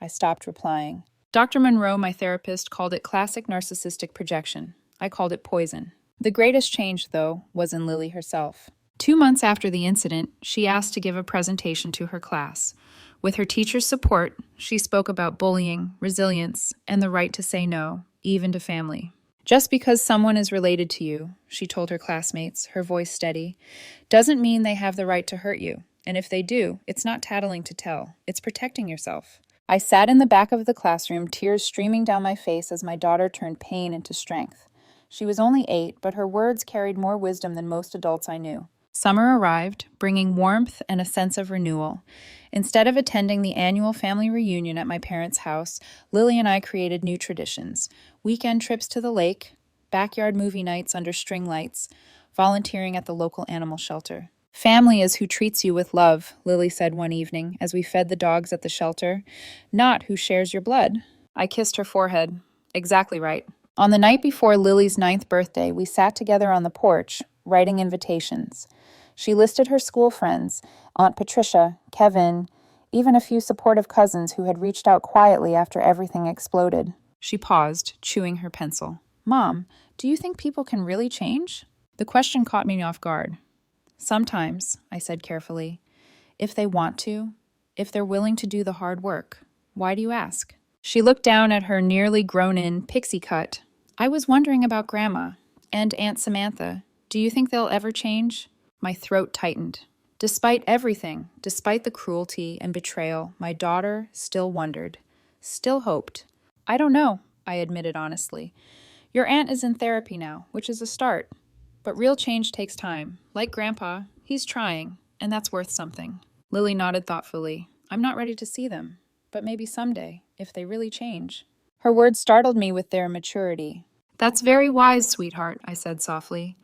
I stopped replying. Dr. Monroe, my therapist, called it classic narcissistic projection. I called it poison. The greatest change, though, was in Lily herself. 2 months after the incident, she asked to give a presentation to her class. With her teacher's support, she spoke about bullying, resilience, and the right to say no, even to family. "Just because someone is related to you," she told her classmates, her voice steady, "doesn't mean they have the right to hurt you. And if they do, it's not tattling to tell. It's protecting yourself." I sat in the back of the classroom, tears streaming down my face as my daughter turned pain into strength. She was only 8, but her words carried more wisdom than most adults I knew. Summer arrived, bringing warmth and a sense of renewal. Instead of attending the annual family reunion at my parents' house, Lily and I created new traditions. Weekend trips to the lake, backyard movie nights under string lights, volunteering at the local animal shelter. Family is who treats you with love, Lily said one evening as we fed the dogs at the shelter, not who shares your blood. I kissed her forehead. Exactly right. On the night before Lily's 9th birthday, we sat together on the porch, writing invitations. She listed her school friends, Aunt Patricia, Kevin, even a few supportive cousins who had reached out quietly after everything exploded. She paused, chewing her pencil. Mom, do you think people can really change? The question caught me off guard. Sometimes, I said carefully, if they want to, if they're willing to do the hard work. Why do you ask? She looked down at her nearly grown-in pixie cut. I was wondering about Grandma and Aunt Samantha. Do you think they'll ever change? My throat tightened. Despite everything, despite the cruelty and betrayal, my daughter still wondered, still hoped. I don't know, I admitted honestly. Your aunt is in therapy now, which is a start. But real change takes time. Like Grandpa, he's trying, and that's worth something. Lily nodded thoughtfully. I'm not ready to see them, but maybe someday, if they really change. Her words startled me with their maturity. That's very wise, sweetheart, I said softly.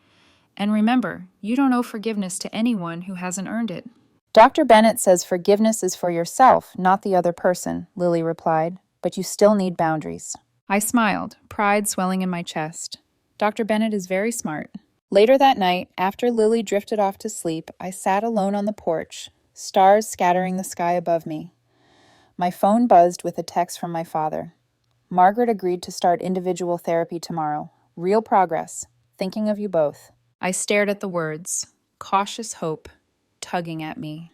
And remember, you don't owe forgiveness to anyone who hasn't earned it. Dr. Bennett says forgiveness is for yourself, not the other person, Lily replied, but you still need boundaries. I smiled, pride swelling in my chest. Dr. Bennett is very smart. Later that night, after Lily drifted off to sleep, I sat alone on the porch, stars scattering the sky above me. My phone buzzed with a text from my father. Margaret agreed to start individual therapy tomorrow. Real progress. Thinking of you both. I stared at the words, cautious hope, tugging at me.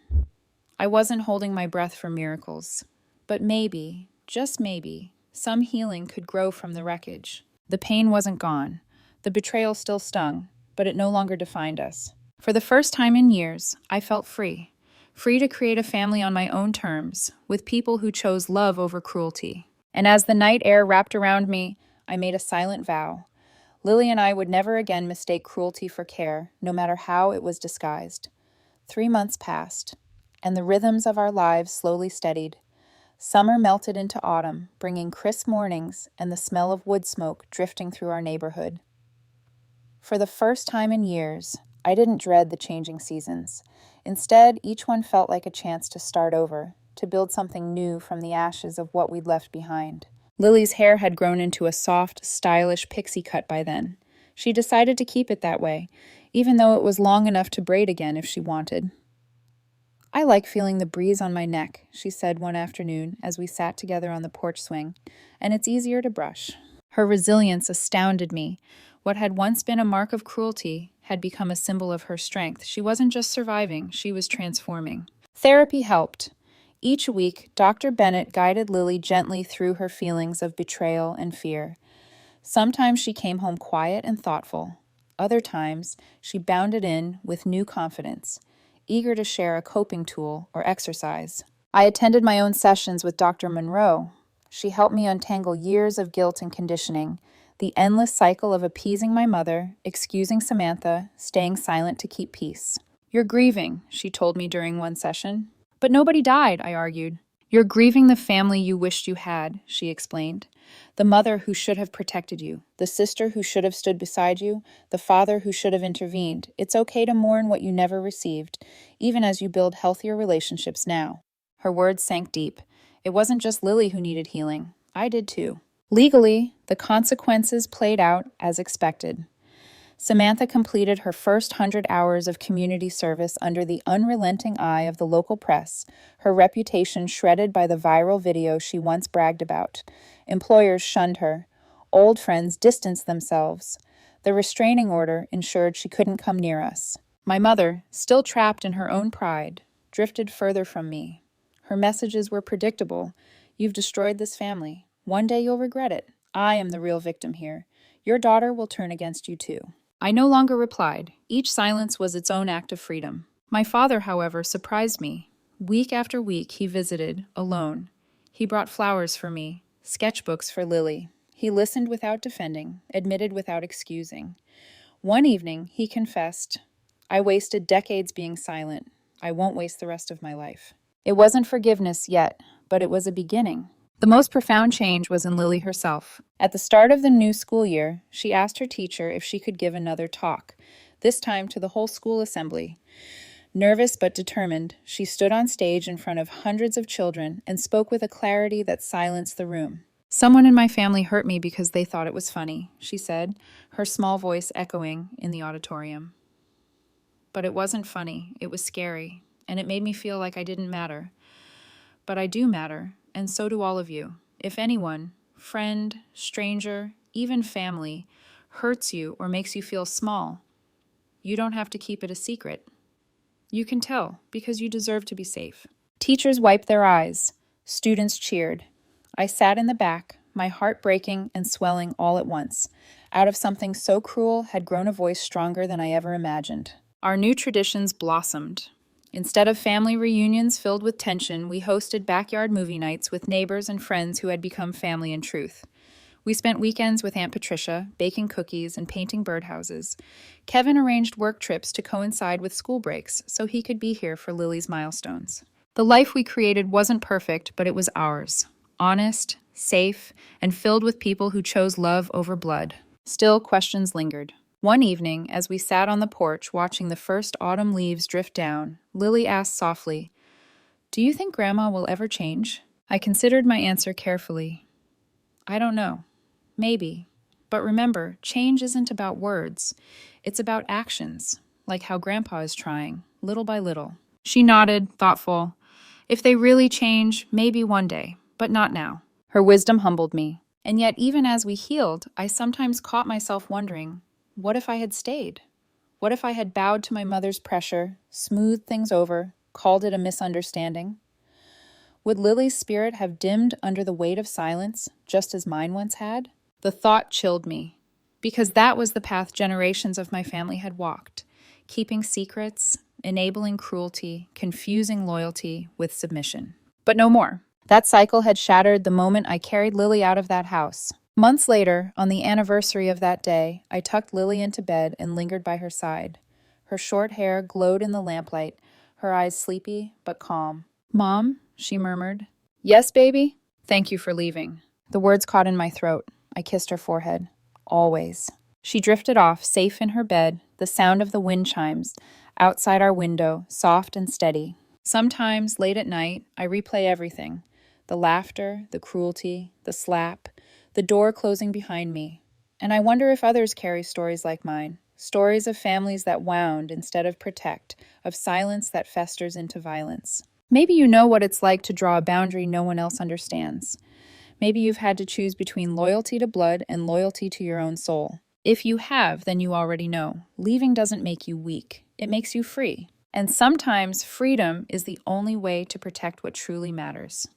I wasn't holding my breath for miracles, but maybe, just maybe, some healing could grow from the wreckage. The pain wasn't gone. The betrayal still stung, but it no longer defined us. For the first time in years, I felt free. Free to create a family on my own terms, with people who chose love over cruelty. And as the night air wrapped around me, I made a silent vow. Lily and I would never again mistake cruelty for care, no matter how it was disguised. 3 months passed, and the rhythms of our lives slowly steadied. Summer melted into autumn, bringing crisp mornings and the smell of wood smoke drifting through our neighborhood. For the first time in years, I didn't dread the changing seasons. Instead, each one felt like a chance to start over, to build something new from the ashes of what we'd left behind. Lily's hair had grown into a soft, stylish pixie cut by then. She decided to keep it that way, even though it was long enough to braid again if she wanted. I like feeling the breeze on my neck, she said one afternoon as we sat together on the porch swing, and it's easier to brush. Her resilience astounded me. What had once been a mark of cruelty had become a symbol of her strength. She wasn't just surviving, she was transforming. Therapy helped. Each week, Dr. Bennett guided Lily gently through her feelings of betrayal and fear. Sometimes she came home quiet and thoughtful. Other times, she bounded in with new confidence, eager to share a coping tool or exercise. I attended my own sessions with Dr. Monroe. She helped me untangle years of guilt and conditioning, the endless cycle of appeasing my mother, excusing Samantha, staying silent to keep peace. You're grieving, she told me during one session. But nobody died, I argued. You're grieving the family you wished you had, she explained. The mother who should have protected you, the sister who should have stood beside you, the father who should have intervened. It's okay to mourn what you never received, even as you build healthier relationships now. Her words sank deep. It wasn't just Lily who needed healing. I did too. Legally, the consequences played out as expected. Samantha completed her first 100 hours of community service under the unrelenting eye of the local press, her reputation shredded by the viral video she once bragged about. Employers shunned her. Old friends distanced themselves. The restraining order ensured she couldn't come near us. My mother, still trapped in her own pride, drifted further from me. Her messages were predictable. You've destroyed this family. One day you'll regret it. I am the real victim here. Your daughter will turn against you too. I no longer replied. Each silence was its own act of freedom. My father, however, surprised me. Week after week, he visited, alone. He brought flowers for me, sketchbooks for Lily. He listened without defending, admitted without excusing. One evening, he confessed, I wasted decades being silent. I won't waste the rest of my life. It wasn't forgiveness yet, but it was a beginning. The most profound change was in Lily herself. At the start of the new school year, she asked her teacher if she could give another talk, this time to the whole school assembly. Nervous but determined, she stood on stage in front of hundreds of children and spoke with a clarity that silenced the room. "Someone in my family hurt me because they thought it was funny," she said, her small voice echoing in the auditorium. But it wasn't funny, it was scary, and it made me feel like I didn't matter. But I do matter, and so do all of you. If anyone, friend, stranger, even family, hurts you or makes you feel small, you don't have to keep it a secret. You can tell, because you deserve to be safe. Teachers wiped their eyes. Students cheered. I sat in the back, my heart breaking and swelling all at once. Out of something so cruel had grown a voice stronger than I ever imagined. Our new traditions blossomed. Instead of family reunions filled with tension, we hosted backyard movie nights with neighbors and friends who had become family in truth. We spent weekends with Aunt Patricia, baking cookies and painting birdhouses. Kevin arranged work trips to coincide with school breaks so he could be here for Lily's milestones. The life we created wasn't perfect, but it was ours. Honest, safe, and filled with people who chose love over blood. Still, questions lingered. One evening, as we sat on the porch watching the first autumn leaves drift down, Lily asked softly, "Do you think Grandma will ever change?" I considered my answer carefully. I don't know. Maybe. But remember, change isn't about words. It's about actions, like how Grandpa is trying, little by little. She nodded, thoughtful. If they really change, maybe one day, but not now. Her wisdom humbled me. And yet, even as we healed, I sometimes caught myself wondering, what if I had stayed? What if I had bowed to my mother's pressure, smoothed things over, called it a misunderstanding? Would Lily's spirit have dimmed under the weight of silence, just as mine once had? The thought chilled me, because that was the path generations of my family had walked, keeping secrets, enabling cruelty, confusing loyalty with submission. But no more. That cycle had shattered the moment I carried Lily out of that house. Months later, on the anniversary of that day, I tucked Lily into bed and lingered by her side. Her short hair glowed in the lamplight, her eyes sleepy but calm. "Mom," she murmured. "Yes, baby?" "Thank you for leaving." The words caught in my throat. I kissed her forehead. "Always." She drifted off, safe in her bed, the sound of the wind chimes outside our window, soft and steady. Sometimes, late at night, I replay everything. The laughter, the cruelty, the slap, the door closing behind me. And I wonder if others carry stories like mine. Stories of families that wound instead of protect, of silence that festers into violence. Maybe you know what it's like to draw a boundary no one else understands. Maybe you've had to choose between loyalty to blood and loyalty to your own soul. If you have, then you already know. Leaving doesn't make you weak. It makes you free. And sometimes freedom is the only way to protect what truly matters.